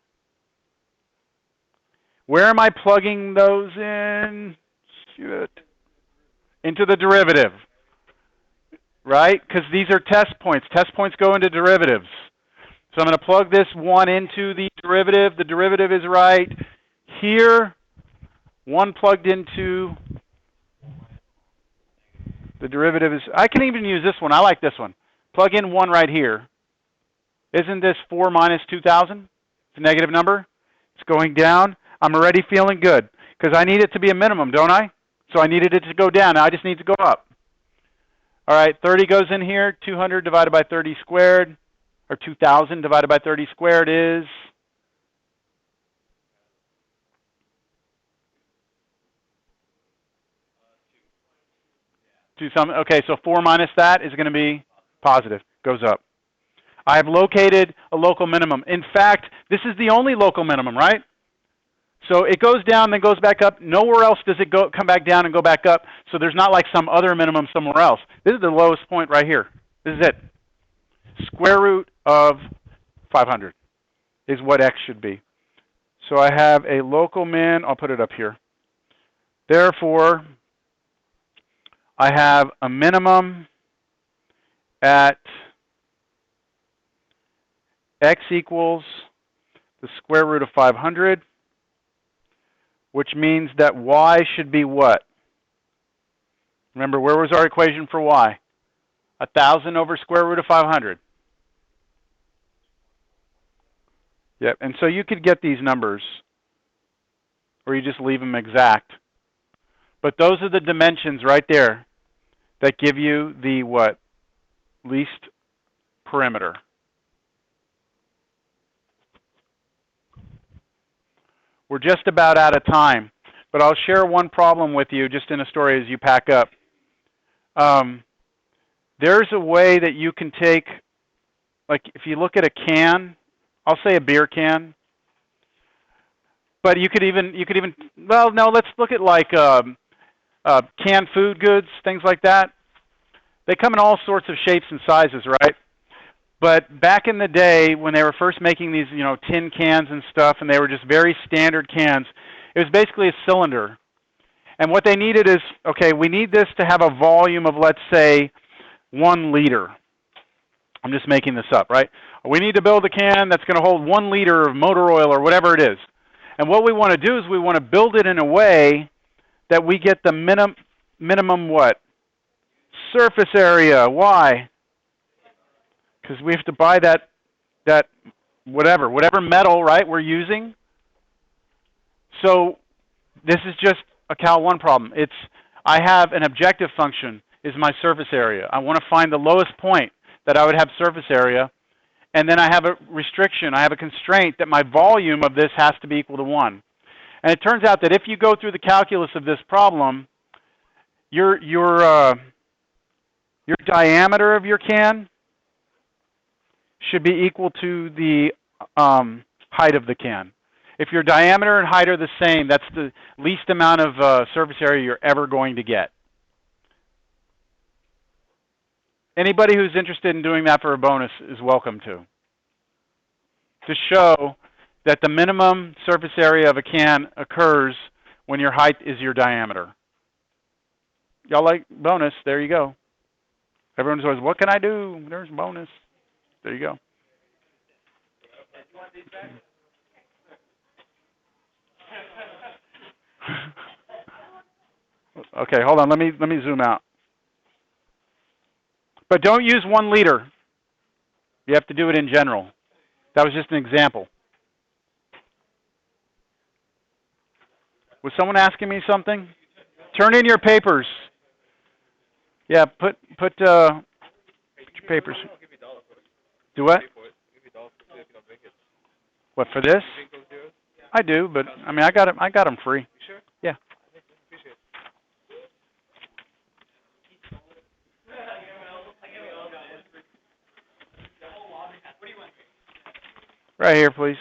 Where am I plugging those in? Shit. Into the derivative, right? Because these are test points. Test points go into derivatives. So I'm going to plug this 1 into the derivative. The derivative is right here. 1 plugged into the derivative is, I can even use this one. I like this one. Plug in 1 right here. Isn't this 4 minus 2,000? It's a negative number. It's going down. I'm already feeling good because I need it to be a minimum, don't I? So I needed it to go down. Now I just need to go up. All right, 30 goes in here. 200 divided by 30 squared, or 2,000 divided by 30 squared is? Okay, so 4 minus that is going to be positive. Goes up. I have located a local minimum. In fact, this is the only local minimum, right? So it goes down, then goes back up. Nowhere else does it come back down and go back up. So there's not like some other minimum somewhere else. This is the lowest point right here. This is it. Square root of 500 is what x should be. So I have a local min. I'll put it up here. Therefore, I have a minimum at x equals the square root of 500. which means that y should be what? Remember, where was our equation for y? 1,000 over square root of 500. Yep, and so you could get these numbers, or you just leave them exact. But those are the dimensions right there that give you the what? Least perimeter. We're just about out of time, but I'll share one problem with you just in a story as you pack up. There's a way that you can take, like if you look at a can, I'll say a beer can, but you could even, well, no, let's look at like canned food goods, things like that. They come in all sorts of shapes and sizes, right? But back in the day when they were first making these, tin cans and stuff, and they were just very standard cans, it was basically a cylinder. And what they needed is, okay, we need this to have a volume of, let's say, 1 liter. I'm just making this up, right? We need to build a can that's going to hold 1 liter of motor oil or whatever it is. And what we want to do is we want to build it in a way that we get the minimum what? Surface area. Why? Because we have to buy that whatever metal, right, we're using. So this is just a Cal 1 problem. I have an objective function is my surface area. I want to find the lowest point that I would have surface area, and then I have a restriction, I have a constraint that my volume of this has to be equal to 1. And it turns out that if you go through the calculus of this problem, your diameter of your can should be equal to the height of the can. If your diameter and height are the same, that's the least amount of surface area you're ever going to get. Anybody who's interested in doing that for a bonus is welcome to show that the minimum surface area of a can occurs when your height is your diameter. Y'all like bonus? There you go. Everyone's always, what can I do? There's bonus. There you go. Okay, hold on. Let me zoom out. But don't use 1 liter. You have to do it in general. That was just an example. Was someone asking me something? Turn in your papers. Yeah, put your papers. Do what? What, for this? I do, but I mean, I got them free. Yeah. Right here, please.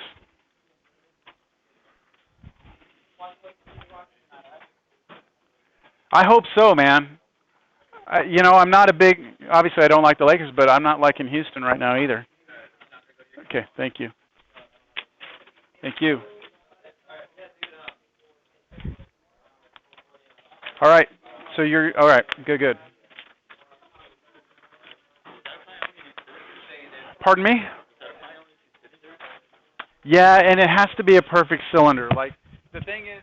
I hope so, man. I'm not a big, obviously I don't like the Lakers, but I'm not liking Houston right now either. Okay, thank you. Thank you. All right, so you're, all right, good. Pardon me? Yeah, and it has to be a perfect cylinder. Like, the thing is,